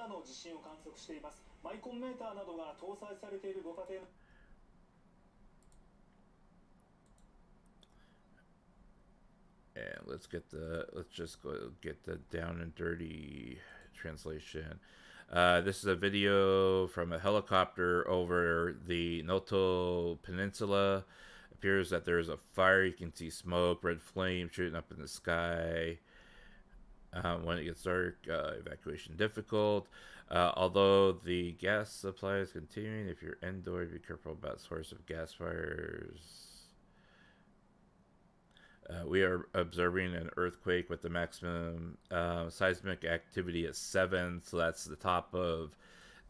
B: And let's just go get the down and dirty translation. This is a video from a helicopter over the Noto Peninsula. Appears that there is a fire. You can see smoke, red flame shooting up in the sky. When it gets dark, evacuation difficult. Although the gas supply is continuing, if you're indoors, be careful about source of gas fires. We are observing an earthquake with the maximum seismic activity at 7, so that's the top of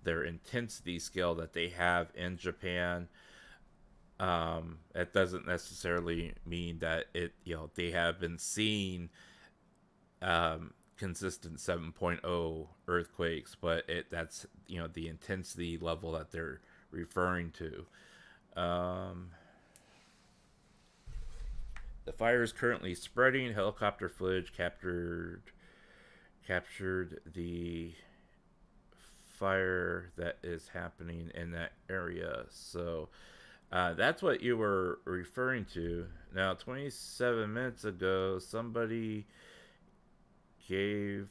B: their intensity scale that they have in Japan. It doesn't necessarily mean that they have been seeing consistent 7.0 earthquakes, but that's the intensity level that they're referring to. The fire is currently spreading. Helicopter footage captured the fire that is happening in that area. So that's what you were referring to. Now, 27 minutes ago, somebody gave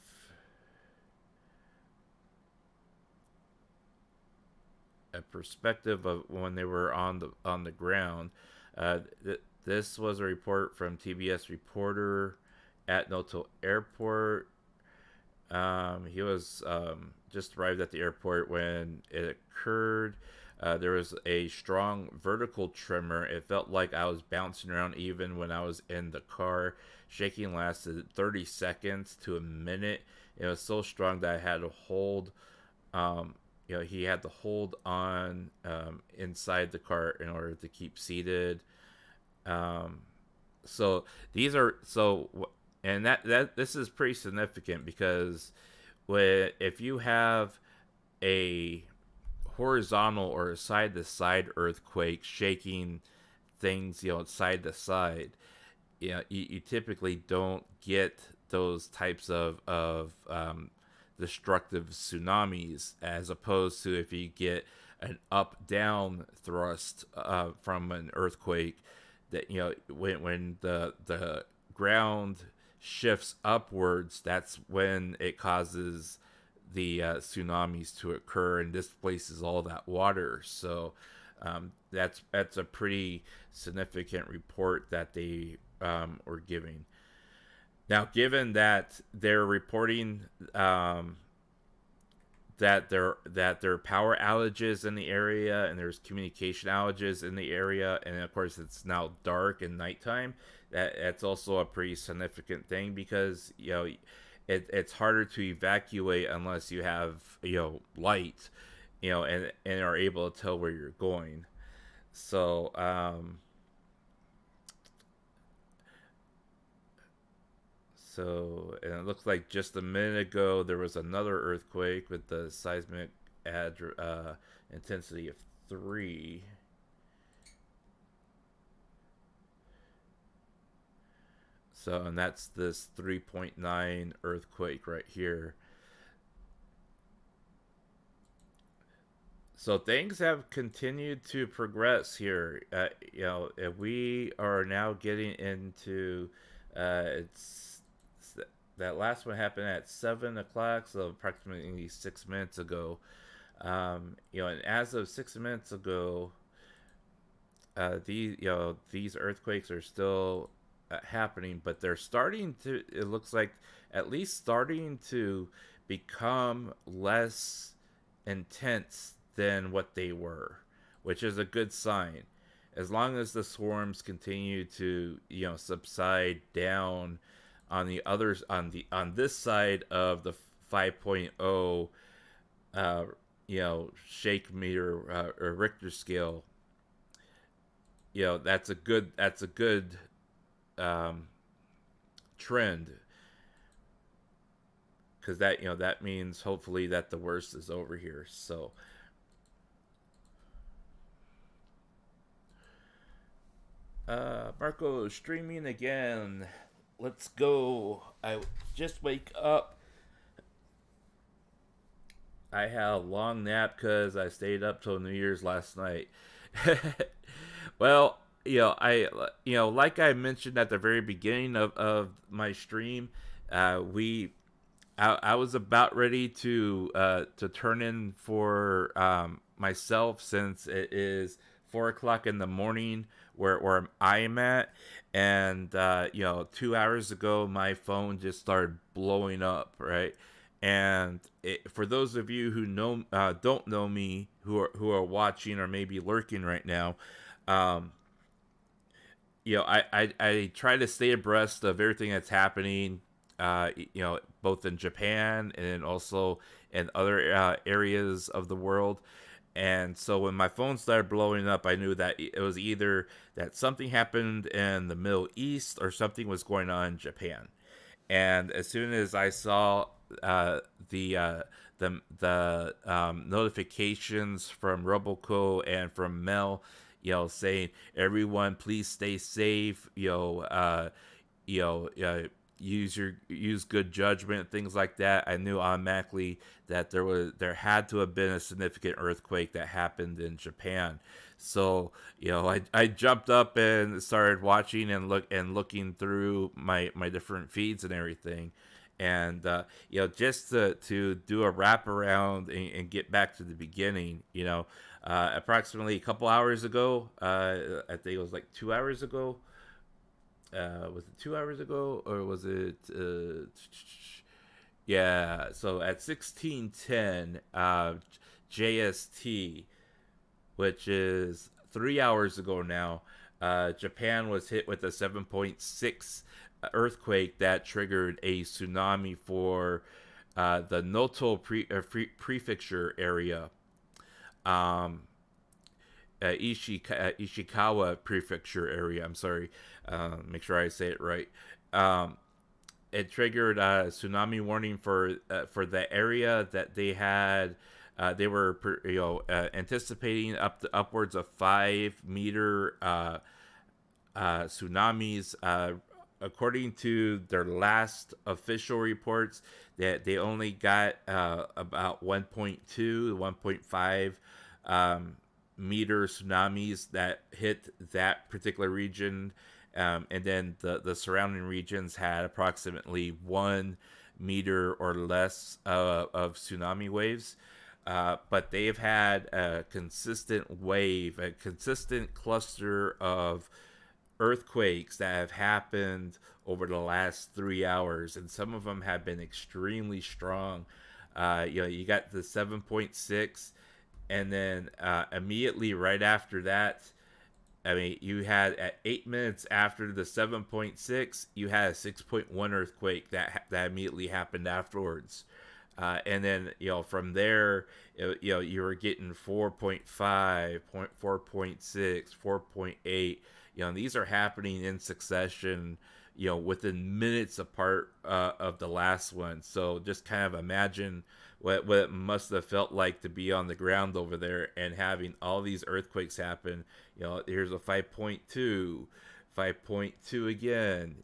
B: a perspective of when they were on the ground. This was a report from TBS reporter at Noto Airport. He was just arrived at the airport when it occurred. There was a strong vertical tremor. It felt like I was bouncing around even when I was in the car. Shaking lasted 30 seconds to a minute. It was so strong that I had to hold. He had to hold on inside the car in order to keep seated. So these are and that this is pretty significant because if you have a horizontal or a side to side earthquake shaking things side to side, you typically don't get those types of destructive tsunamis, as opposed to if you get an up down thrust from an earthquake. That when the ground shifts upwards, that's when it causes the tsunamis to occur and displaces all that water. So that's a pretty significant report that they were giving. Now, given that they're reporting that there are power outages in the area and there's communication outages in the area, and of course it's now dark and nighttime, that's also a pretty significant thing because it's harder to evacuate unless you have light and are able to tell where you're going. So and it looks like just a minute ago there was another earthquake with the seismic intensity of 3. So, and that's this 3.9 earthquake right here. So things have continued to progress here. We are now getting into that last one happened at 7 o'clock, so approximately 6 minutes ago. You know, and as of 6 minutes ago, these earthquakes are still happening, but they're starting to. It looks like at least starting to become less intense than what they were, which is a good sign. As long as the swarms continue to, you know, subside down on the others on this side of the 5.0 you know, shake meter or Richter scale, you know, that's a good trend, because that, you know, that means hopefully that the worst is over here. So Marko streaming again. Let's go. I just wake up. I had a long nap because I stayed up till New Year's last night. Well, like I mentioned at the very beginning of my stream, I was about ready to turn in for myself, since it is 4 o'clock in the morning where I am at, and 2 hours ago my phone just started blowing up, right? And for those of you who don't know me, who are watching or maybe lurking right now, I try to stay abreast of everything that's happening, both in Japan and also in other areas of the world. And so when my phone started blowing up, I knew that it was either that something happened in the Middle East or something was going on in Japan. And as soon as I saw the notifications from Roboco and from Mel, saying everyone please stay safe, use good judgment, things like that, I knew automatically that there had to have been a significant earthquake that happened in Japan. So I jumped up and started watching and looking through my different feeds and everything, and just to do a wraparound and get back to the beginning. Approximately a couple hours ago, I think it was like 2 hours ago. Was it 2 hours ago, or was it yeah, so at 16:10 JST, which is 3 hours ago now, Japan was hit with a 7.6 earthquake that triggered a tsunami for the Noto prefecture area, Ishikawa prefecture area. I'm sorry, make sure I say it right. It triggered a tsunami warning for the area that they had. They were anticipating upwards of 5-meter tsunamis. According to their last official reports, that they only got about 1.2 to 1.5 meter tsunamis that hit that particular region, and then the surrounding regions had approximately 1 meter or less of tsunami waves. But they've had a consistent wave, a consistent cluster of earthquakes that have happened over the last 3 hours, and some of them have been extremely strong. You got the 7.6, and then immediately right after that, I mean, you had at 8 minutes after the 7.6, you had a 6.1 earthquake that immediately happened afterwards. And then, from there, you were getting 4.5, 4.6, 4.8. These are happening in succession, within minutes apart of the last one. So just kind of imagine what it must have felt like to be on the ground over there and having all these earthquakes happen. Here's a 5.2, 5.2 again,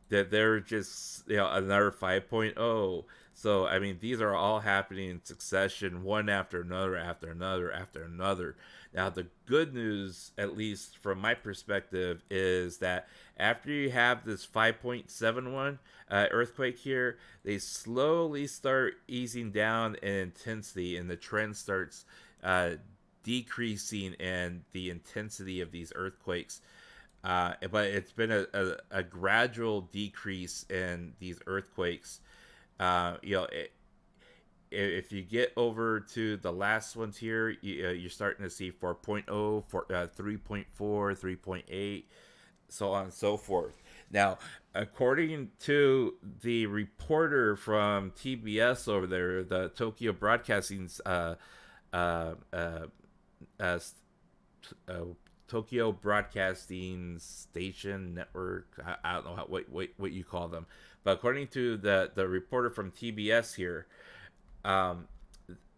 B: that they're just, another 5.0. So, I mean, these are all happening in succession, one after another, after another, after another. Now, the good news, at least from my perspective, is that after you have this 5.71 earthquake here, they slowly start easing down in intensity, and the trend starts decreasing in the intensity of these earthquakes. But it's been a gradual decrease in these earthquakes. If you get over to the last ones here, you're starting to see 4.0, 3.4, 3.8, so on and so forth. Now, according to the reporter from TBS over there, the Tokyo Broadcasting's Tokyo Broadcasting Station Network. I don't know what you call them, but according to the reporter from TBS here,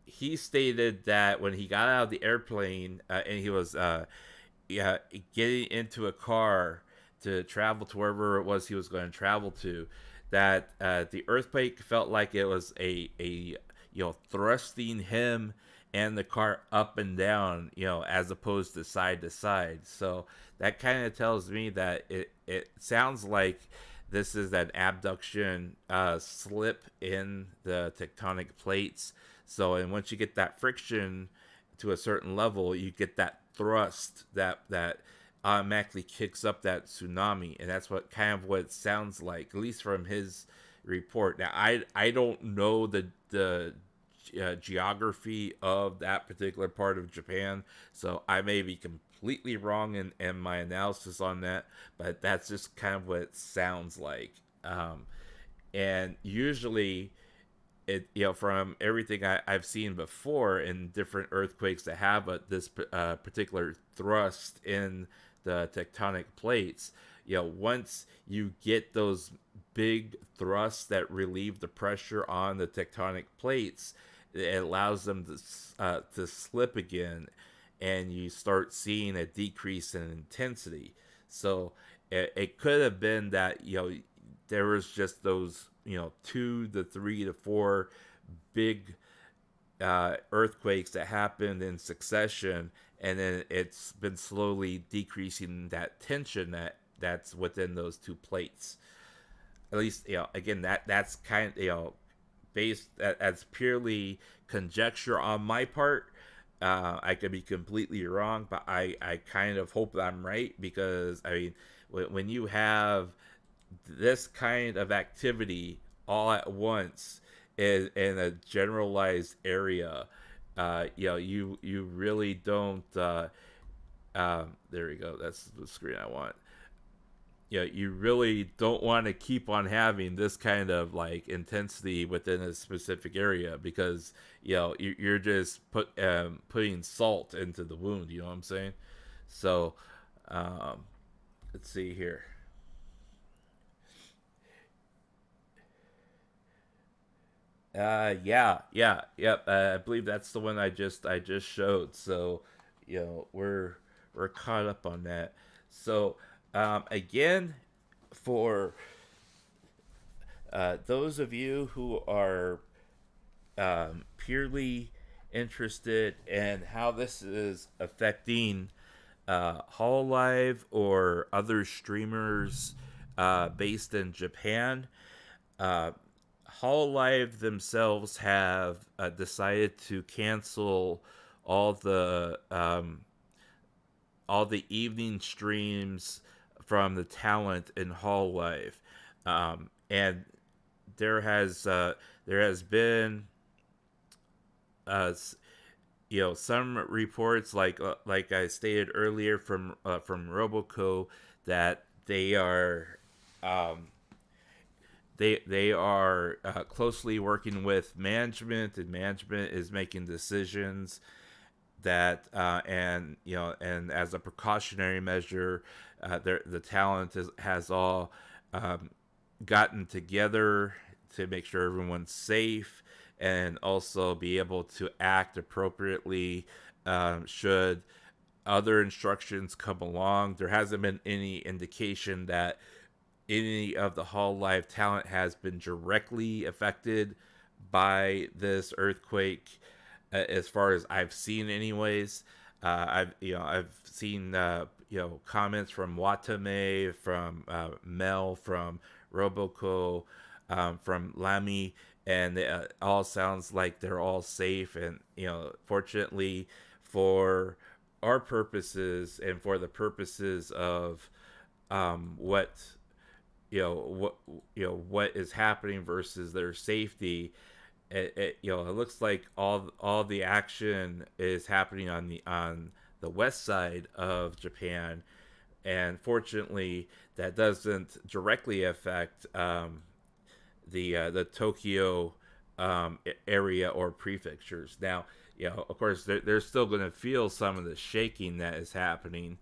B: he stated that when he got out of the airplane and he was getting into a car to travel to wherever it was he was going to travel to, that the earthquake felt like it was a thrusting him and the car up and down, as opposed to side. So that kind of tells me that it sounds like this is an abduction slip in the tectonic plates. So, and once you get that friction to a certain level, you get that thrust that automatically kicks up that tsunami, and that's what it sounds like, at least from his report. Now, I don't know the geography of that particular part of Japan, so I may be completely wrong in my analysis on that, but that's just kind of what it sounds like. And usually it, from everything I've seen before in different earthquakes that have this particular thrust in the tectonic plates, once you get those big thrusts that relieve the pressure on the tectonic plates, it allows them to slip again, and you start seeing a decrease in intensity. So it could have been that there was just those 2 to 3 to 4 big earthquakes that happened in succession, and then it's been slowly decreasing that tension that's within those two plates. At least again, that's kind of based as purely conjecture on my part. I could be completely wrong, but I kind of hope that I'm right, because I mean, when you have this kind of activity all at once in a generalized area, you really don't. There we go. That's the screen I want. You really don't want to keep on having this kind of like intensity within a specific area, because you're just putting salt into the wound. You know what I'm saying? So let's see here. Yep. I believe that's the one I just showed. So we're caught up on that. So again, for those of you who are purely interested in how this is affecting HOLOLIVE or other streamers based in Japan, HOLOLIVE themselves have decided to cancel all the evening streams from the talent in HOLOLIVE, and there has been some reports, like I stated earlier, from Roboco, that they are they are closely working with management, and management is making decisions that and as a precautionary measure, the talent has all gotten together to make sure everyone's safe, and also be able to act appropriately should other instructions come along. There hasn't been any indication that any of the HOLOLIVE talent has been directly affected by this earthquake, as far as I've seen, anyways. I've seen comments from Watame, from Mel, from Roboco, from Lamy, and it all sounds like they're all safe. And fortunately, for our purposes and for the purposes of what what is happening versus their safety, it looks like all the action is happening on the west side of Japan, and fortunately that doesn't directly affect the Tokyo area or prefectures. Now, of course, they're still going to feel some of the shaking that is happening,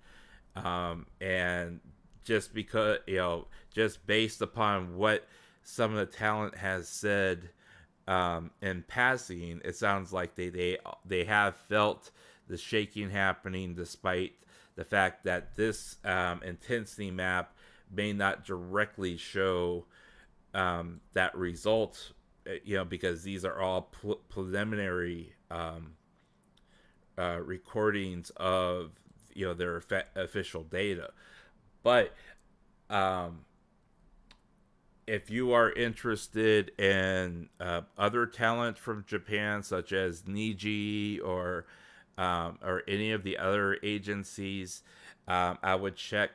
B: and just because just based upon what some of the talent has said in passing, it sounds like they have felt the shaking happening, despite the fact that this intensity map may not directly show that result, because these are all preliminary recordings of their official data. But if you are interested in other talent from Japan, such as Niji or any of the other agencies, I would check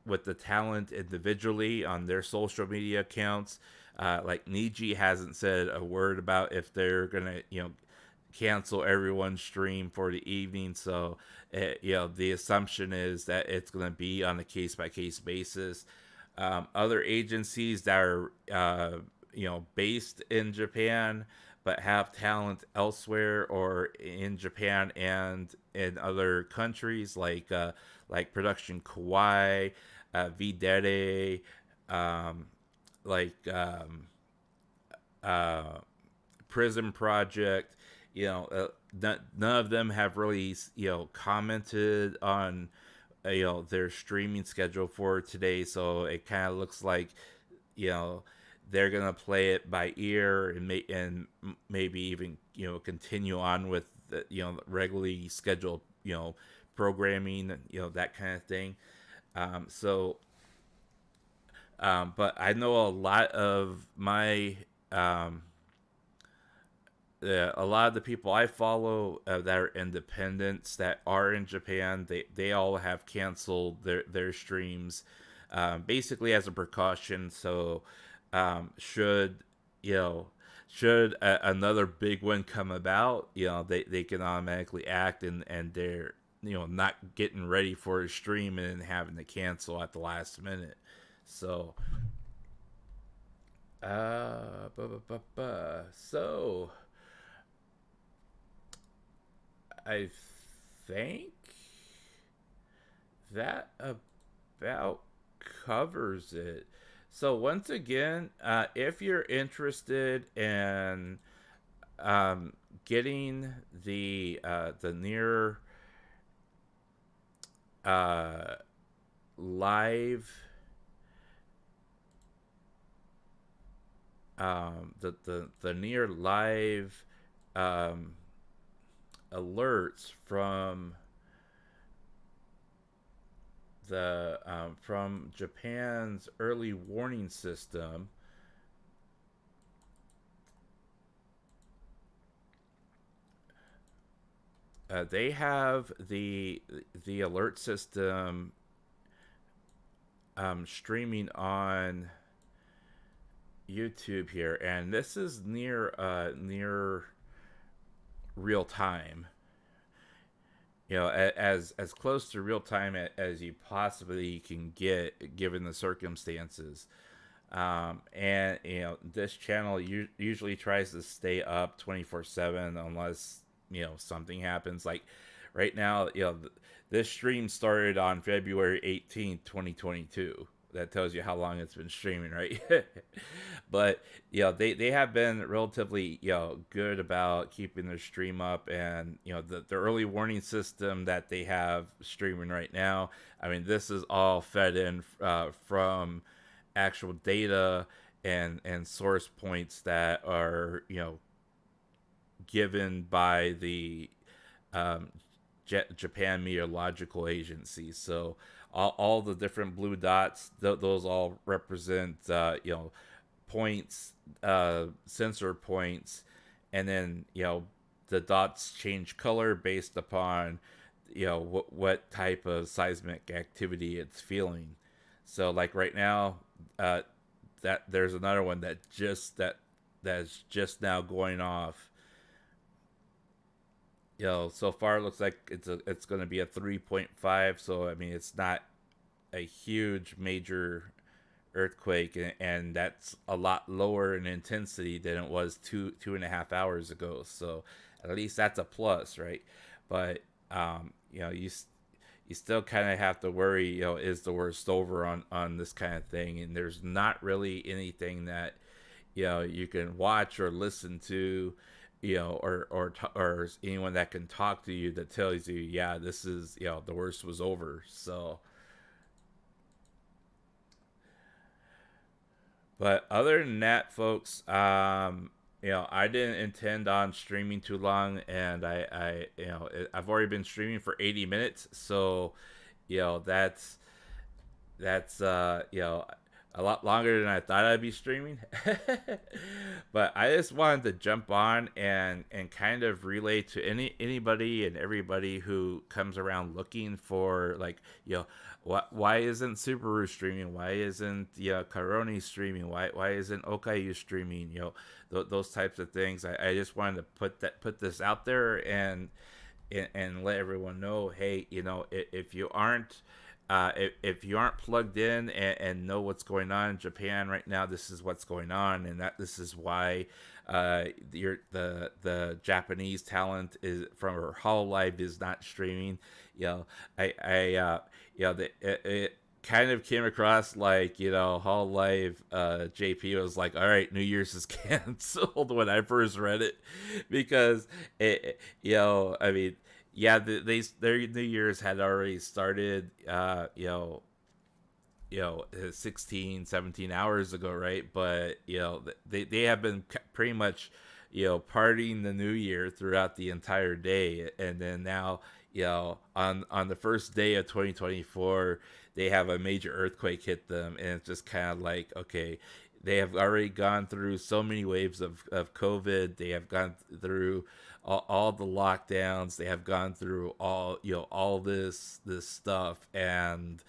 B: with the talent individually on their social media accounts. Like Niji hasn't said a word about if they're gonna cancel everyone's stream for the evening, so the assumption is that it's gonna be on a case-by-case basis. Other agencies that are based in Japan but have talent elsewhere or in Japan and in other countries, like Production Kawaii, Videre, Prism Project. None of them have really commented on their streaming schedule for today, so it kind of looks like they're gonna play it by ear and maybe even continue on with the regularly scheduled programming, that kind of thing. But I know a lot of my a lot of the people I follow that are independents that are in Japan, they all have canceled their streams, basically as a precaution. So should another big one come about, they can automatically act, and they're not getting ready for a stream and having to cancel at the last minute. So so I think that about covers it. So once again, if you're interested in getting the near live the near live alerts from the from Japan's early warning system, they have the alert system streaming on YouTube here, and this is near real time. As close to real time as you possibly can get, given the circumstances. And this channel usually tries to stay up 24/7 unless something happens. Like right now, this stream started on February 18th, 2022. That tells you how long it's been streaming, right? But they have been relatively good about keeping their stream up, and the early warning system that they have streaming right now, I mean, this is all fed in from actual data and source points that are, you know, given by the um, Japan Meteorological Agency. So all the different blue dots, those all represent, you know, points, sensor points, and then, you know, the dots change color based upon, you know, what type of seismic activity it's feeling. So like right now, that there's another one that's just now going off. You know, so far it looks like it's going to be a 3.5. So I mean, it's not a huge major earthquake, and that's a lot lower in intensity than it was 2.5 hours ago. So at least that's a plus, right? But you know, you still kind of have to worry, you know, is the worst over on this kind of thing? And there's not really anything that, you know, you can watch or listen to, you know, or anyone that can talk to you that tells you, yeah, this is, you know, the worst was over. So, but other than that, folks, you know, I didn't intend on streaming too long, and you know, I've already been streaming for 80 minutes, so, you know, that's you know, a lot longer than I thought I'd be streaming. But I just wanted to jump on and kind of relay to anybody and everybody who comes around looking for, like, you know, why isn't Subaru streaming? Why isn't, you know, Karoni streaming? Why isn't Okayu streaming? You know, those types of things. I just wanted to put this out there and let everyone know, hey, you know, if you aren't if you aren't plugged in and know what's going on in Japan right now, this is what's going on, and that this is why the Japanese talent is from HOLOLIVE is not streaming. You know, you know, it kind of came across like, you know, HOLOLIVE JP was like, all right, New Year's is canceled when I first read it, because you know, I mean, yeah, their New Year's had already started, you know, 16, 17 hours ago, right? But, you know, they have been pretty much, you know, partying the New Year throughout the entire day. And then now, you know, on the first day of 2024, they have a major earthquake hit them. And it's just kind of like, okay, they have already gone through so many waves of COVID. They have gone through all the lockdowns. They have gone through all, you know, all this stuff. And,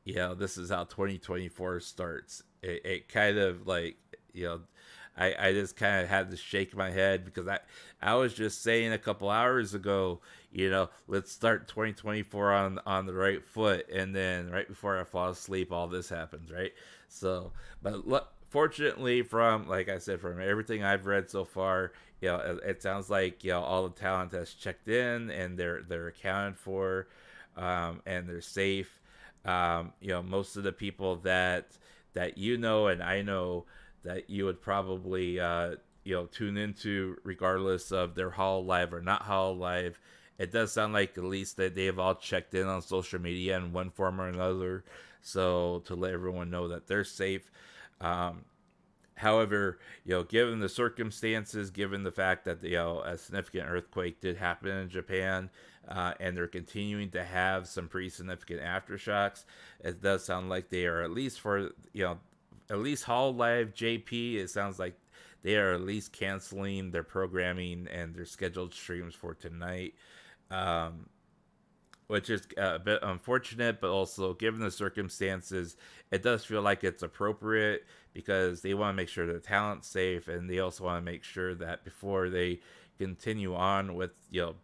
B: you know, this is how 2024 starts. It kind of like, you know, I just kind of had to shake my head, because I was just saying a couple hours ago, you know, let's start 2024 on the right foot. And then right before I fall asleep, all this happens, right? So, but look, fortunately, from, like I said, from everything I've read so far, you know, it sounds like, you know, all the talent has checked in and they're accounted for, and they're safe. You know, most of the people that you know and I know that you would probably you know, tune into, regardless of their HOLOLIVE or not HOLOLIVE, it does sound like at least that they have all checked in on social media in one form or another, so to let everyone know that they're safe. However, you know, given the circumstances, given the fact that, you know, a significant earthquake did happen in Japan, and they're continuing to have some pretty significant aftershocks, it does sound like they are, at least for, you know, at least HOLOLIVE JP, it sounds like they are at least canceling their programming and their scheduled streams for tonight, which is a bit unfortunate, but also, given the circumstances, it does feel like it's appropriate, because they want to make sure the talent's safe, and they also want to make sure that before they continue on with, you know,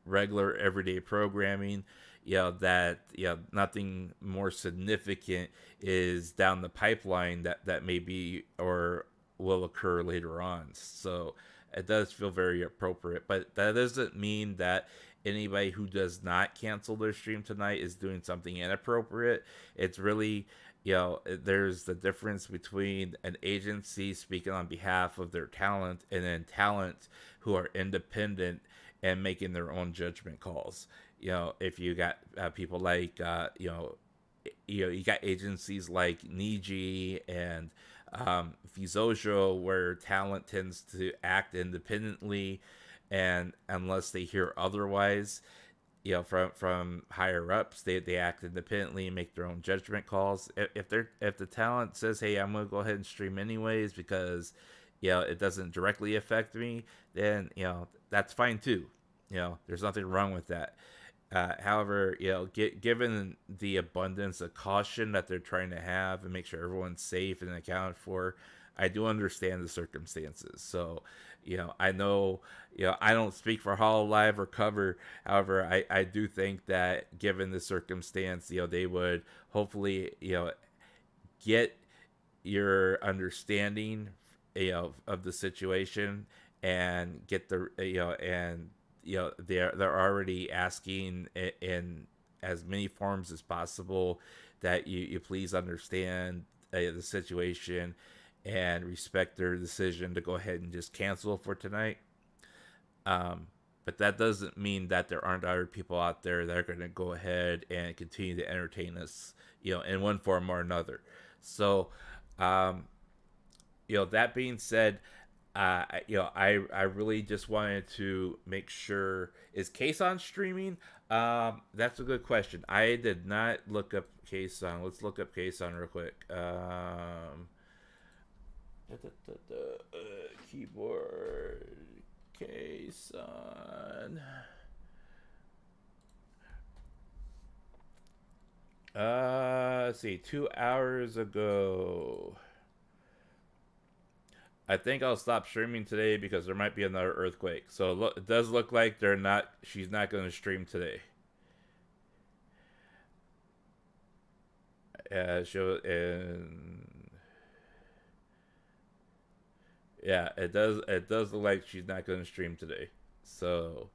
B: regular everyday programming, you know, that, you know, nothing more significant is down the pipeline that may be or will occur later on. So it does feel very appropriate, but that doesn't mean that anybody who does not cancel their stream tonight is doing something inappropriate. It's really, you know, there's the difference between an agency speaking on behalf of their talent and then talent who are independent and making their own judgment calls. You know, if you got people like, you got agencies like Niji and Vizojo, where talent tends to act independently, and unless they hear otherwise, from higher ups, they act independently and make their own judgment calls. If the talent says, hey, I'm gonna go ahead and stream anyways because it doesn't directly affect me, then that's fine too. There's nothing wrong with that. However, given the abundance of caution that they're trying to have and make sure everyone's safe and accounted for, I do understand the circumstances. So, I know, I don't speak for HOLOLIVE or Cover. However, I do think that given the circumstance, they would hopefully, get your understanding, of the situation and get the, they're already asking in as many forms as possible that you please understand the situation and respect their decision to go ahead and just cancel for tonight. But that doesn't mean that there aren't other people out there that are going to go ahead and continue to entertain us, in one form or another. So, that being said, I really just wanted to make sure, is Kason streaming? That's a good question. I did not look up Kason. Let's look up Kason real quick. Keyboard Kason. Let's see, 2 hours ago. I think I'll stop streaming today because there might be another earthquake. So it does look like she's not going to stream today. Yeah, it does look like she's not going to stream today. So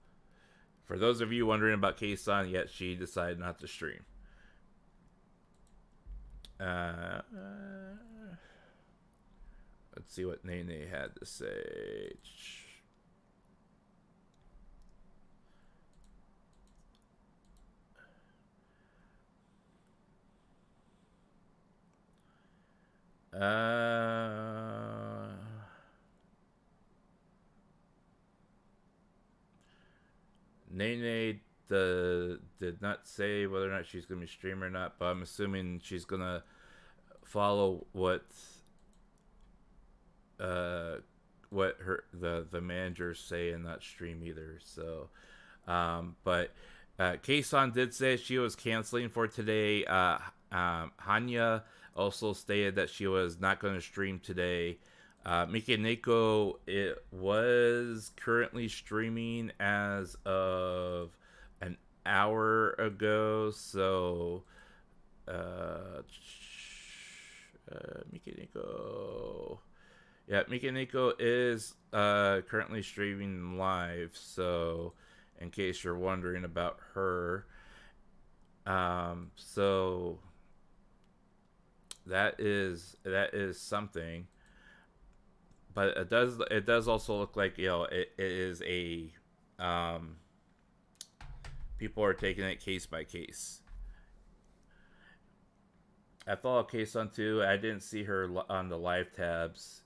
B: for those of you wondering about Kason, yet she decided not to stream. Let's see what Nene had to say. Nene did not say whether or not she's going to be streaming or not, but I'm assuming she's going to follow what the managers say and not stream either. So, but Kason did say she was canceling for today. Hanya also stated that she was not going to stream today. Mikaneko, it was currently streaming as of an hour ago. So, Mikaneko. Yeah, Mikaneko is currently streaming live. So, in case you're wondering about her, so that is something. But it does also look like it is a people are taking it case by case. I followed Kason too. I didn't see her on the live tabs.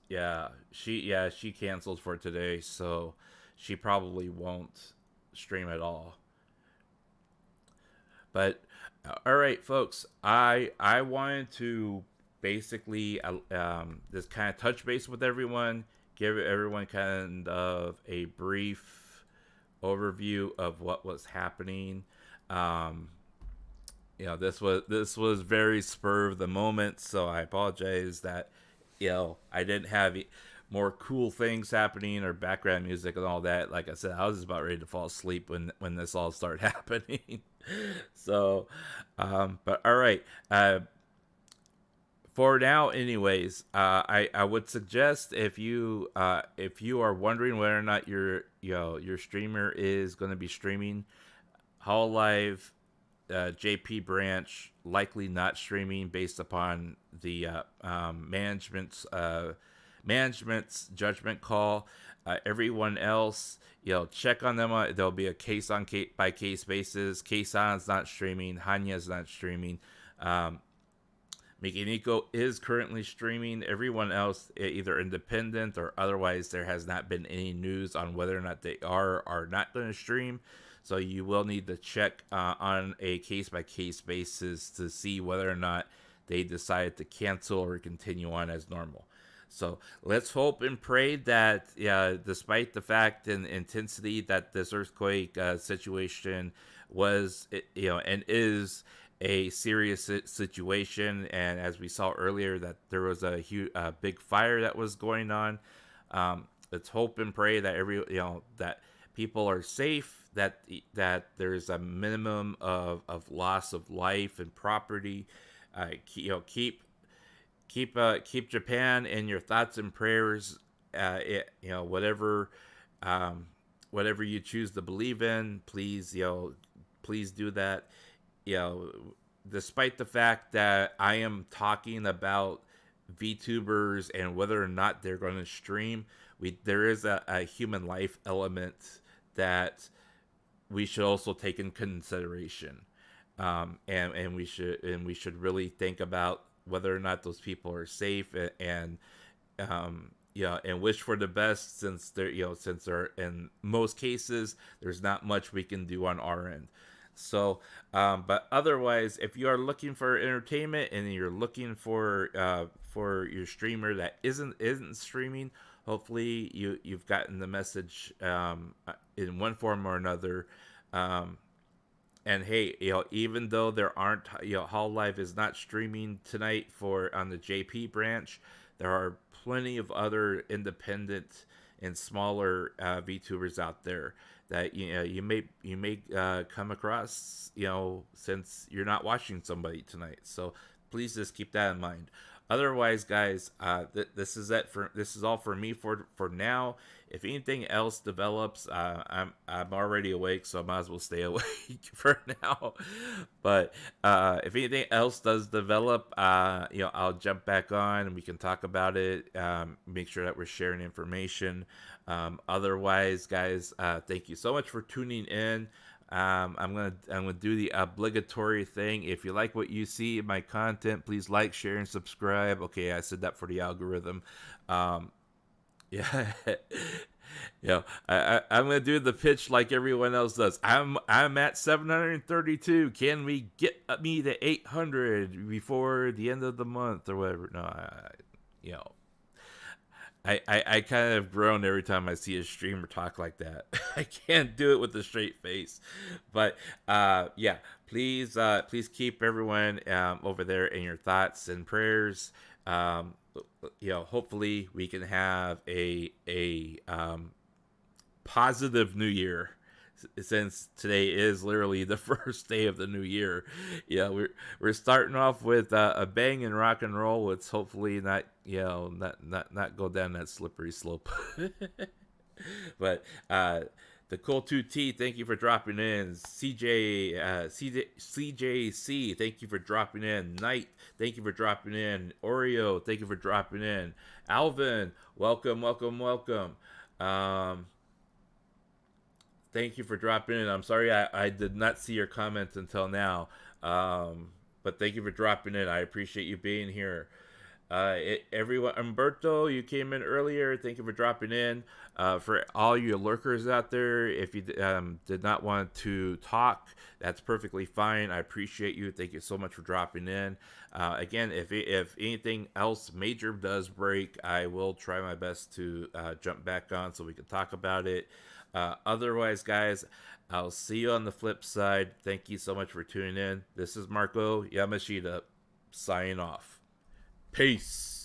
B: She canceled for today, so she probably won't stream at all. But all right, folks, I wanted to basically just kind of touch base with everyone, give everyone kind of a brief overview of what was happening. This was very spur of the moment, so I apologize that I didn't have more cool things happening or background music and all that. Like I said, I was just about ready to fall asleep when this all started happening. So, but all right. For now, anyways, I would suggest if you are wondering whether or not your streamer is going to be streaming, HOLOLIVE, JP branch likely not streaming based upon the management's judgment call. Everyone else, check on them. There'll be a case on by case basis. Kason's not streaming. Hanya's not streaming. Mikinico is currently streaming. Everyone else, either independent or otherwise, there has not been any news on whether or not they are not going to stream. So you will need to check on a case-by-case basis to see whether or not they decide to cancel or continue on as normal. So let's hope and pray that, despite the fact and intensity that this earthquake situation was, and is a serious situation, and as we saw earlier, that there was a huge, big fire that was going on. Let's hope and pray that that people are safe, that there's a minimum of loss of life and property. Keep Japan in your thoughts and prayers. Whatever you choose to believe in, please do that. Despite the fact that I am talking about VTubers and whether or not they're going to stream, there is a human life element that we should also take in consideration, and we should really think about whether or not those people are safe, and wish for the best, since they're in most cases there's not much we can do on our end. So, but otherwise, if you are looking for entertainment and you're looking for your streamer that isn't streaming, hopefully you've gotten the message in one form or another. And hey, even though there aren't, HOLOLIVE is not streaming tonight on the JP branch, there are plenty of other independent and smaller VTubers out there that you may come across, since you're not watching somebody tonight. So please just keep that in mind. Otherwise, guys, this is all for me for now. If anything else develops, I'm already awake, so I might as well stay awake for now. But if anything else does develop, I'll jump back on and we can talk about it. Make sure that we're sharing information. Otherwise, guys, thank you so much for tuning in. I'm gonna do the obligatory thing. If you like what you see in my content, please like, share, and subscribe. Okay, I said that for the algorithm. Yeah. I'm gonna do the pitch like everyone else does. I'm at 732. Can we get me to 800 before the end of the month or whatever? No, I kind of groan every time I see a streamer talk like that. I can't do it with a straight face. But please keep everyone over there in your thoughts and prayers. Hopefully we can have a positive new year, since today is literally the first day of the new year. We're starting off with a bang and rock and roll. Let's hopefully not go down that slippery slope. But the Cool 2T, thank you for dropping in. CJC, thank you for dropping in. Knight, thank you for dropping in. Oreo, thank you for dropping in. Alvin, welcome. Thank you for dropping in. I'm sorry I did not see your comments until now. But thank you for dropping in. I appreciate you being here. Everyone, Umberto, you came in earlier. Thank you for dropping in. For all you lurkers out there, if you did not want to talk, that's perfectly fine. I appreciate you. Thank you so much for dropping in. Again, if anything else major does break, I will try my best to jump back on so we can talk about it. Otherwise, guys, I'll see you on the flip side. Thank you so much for tuning in. This is Marko Yamashita, signing off. Peace.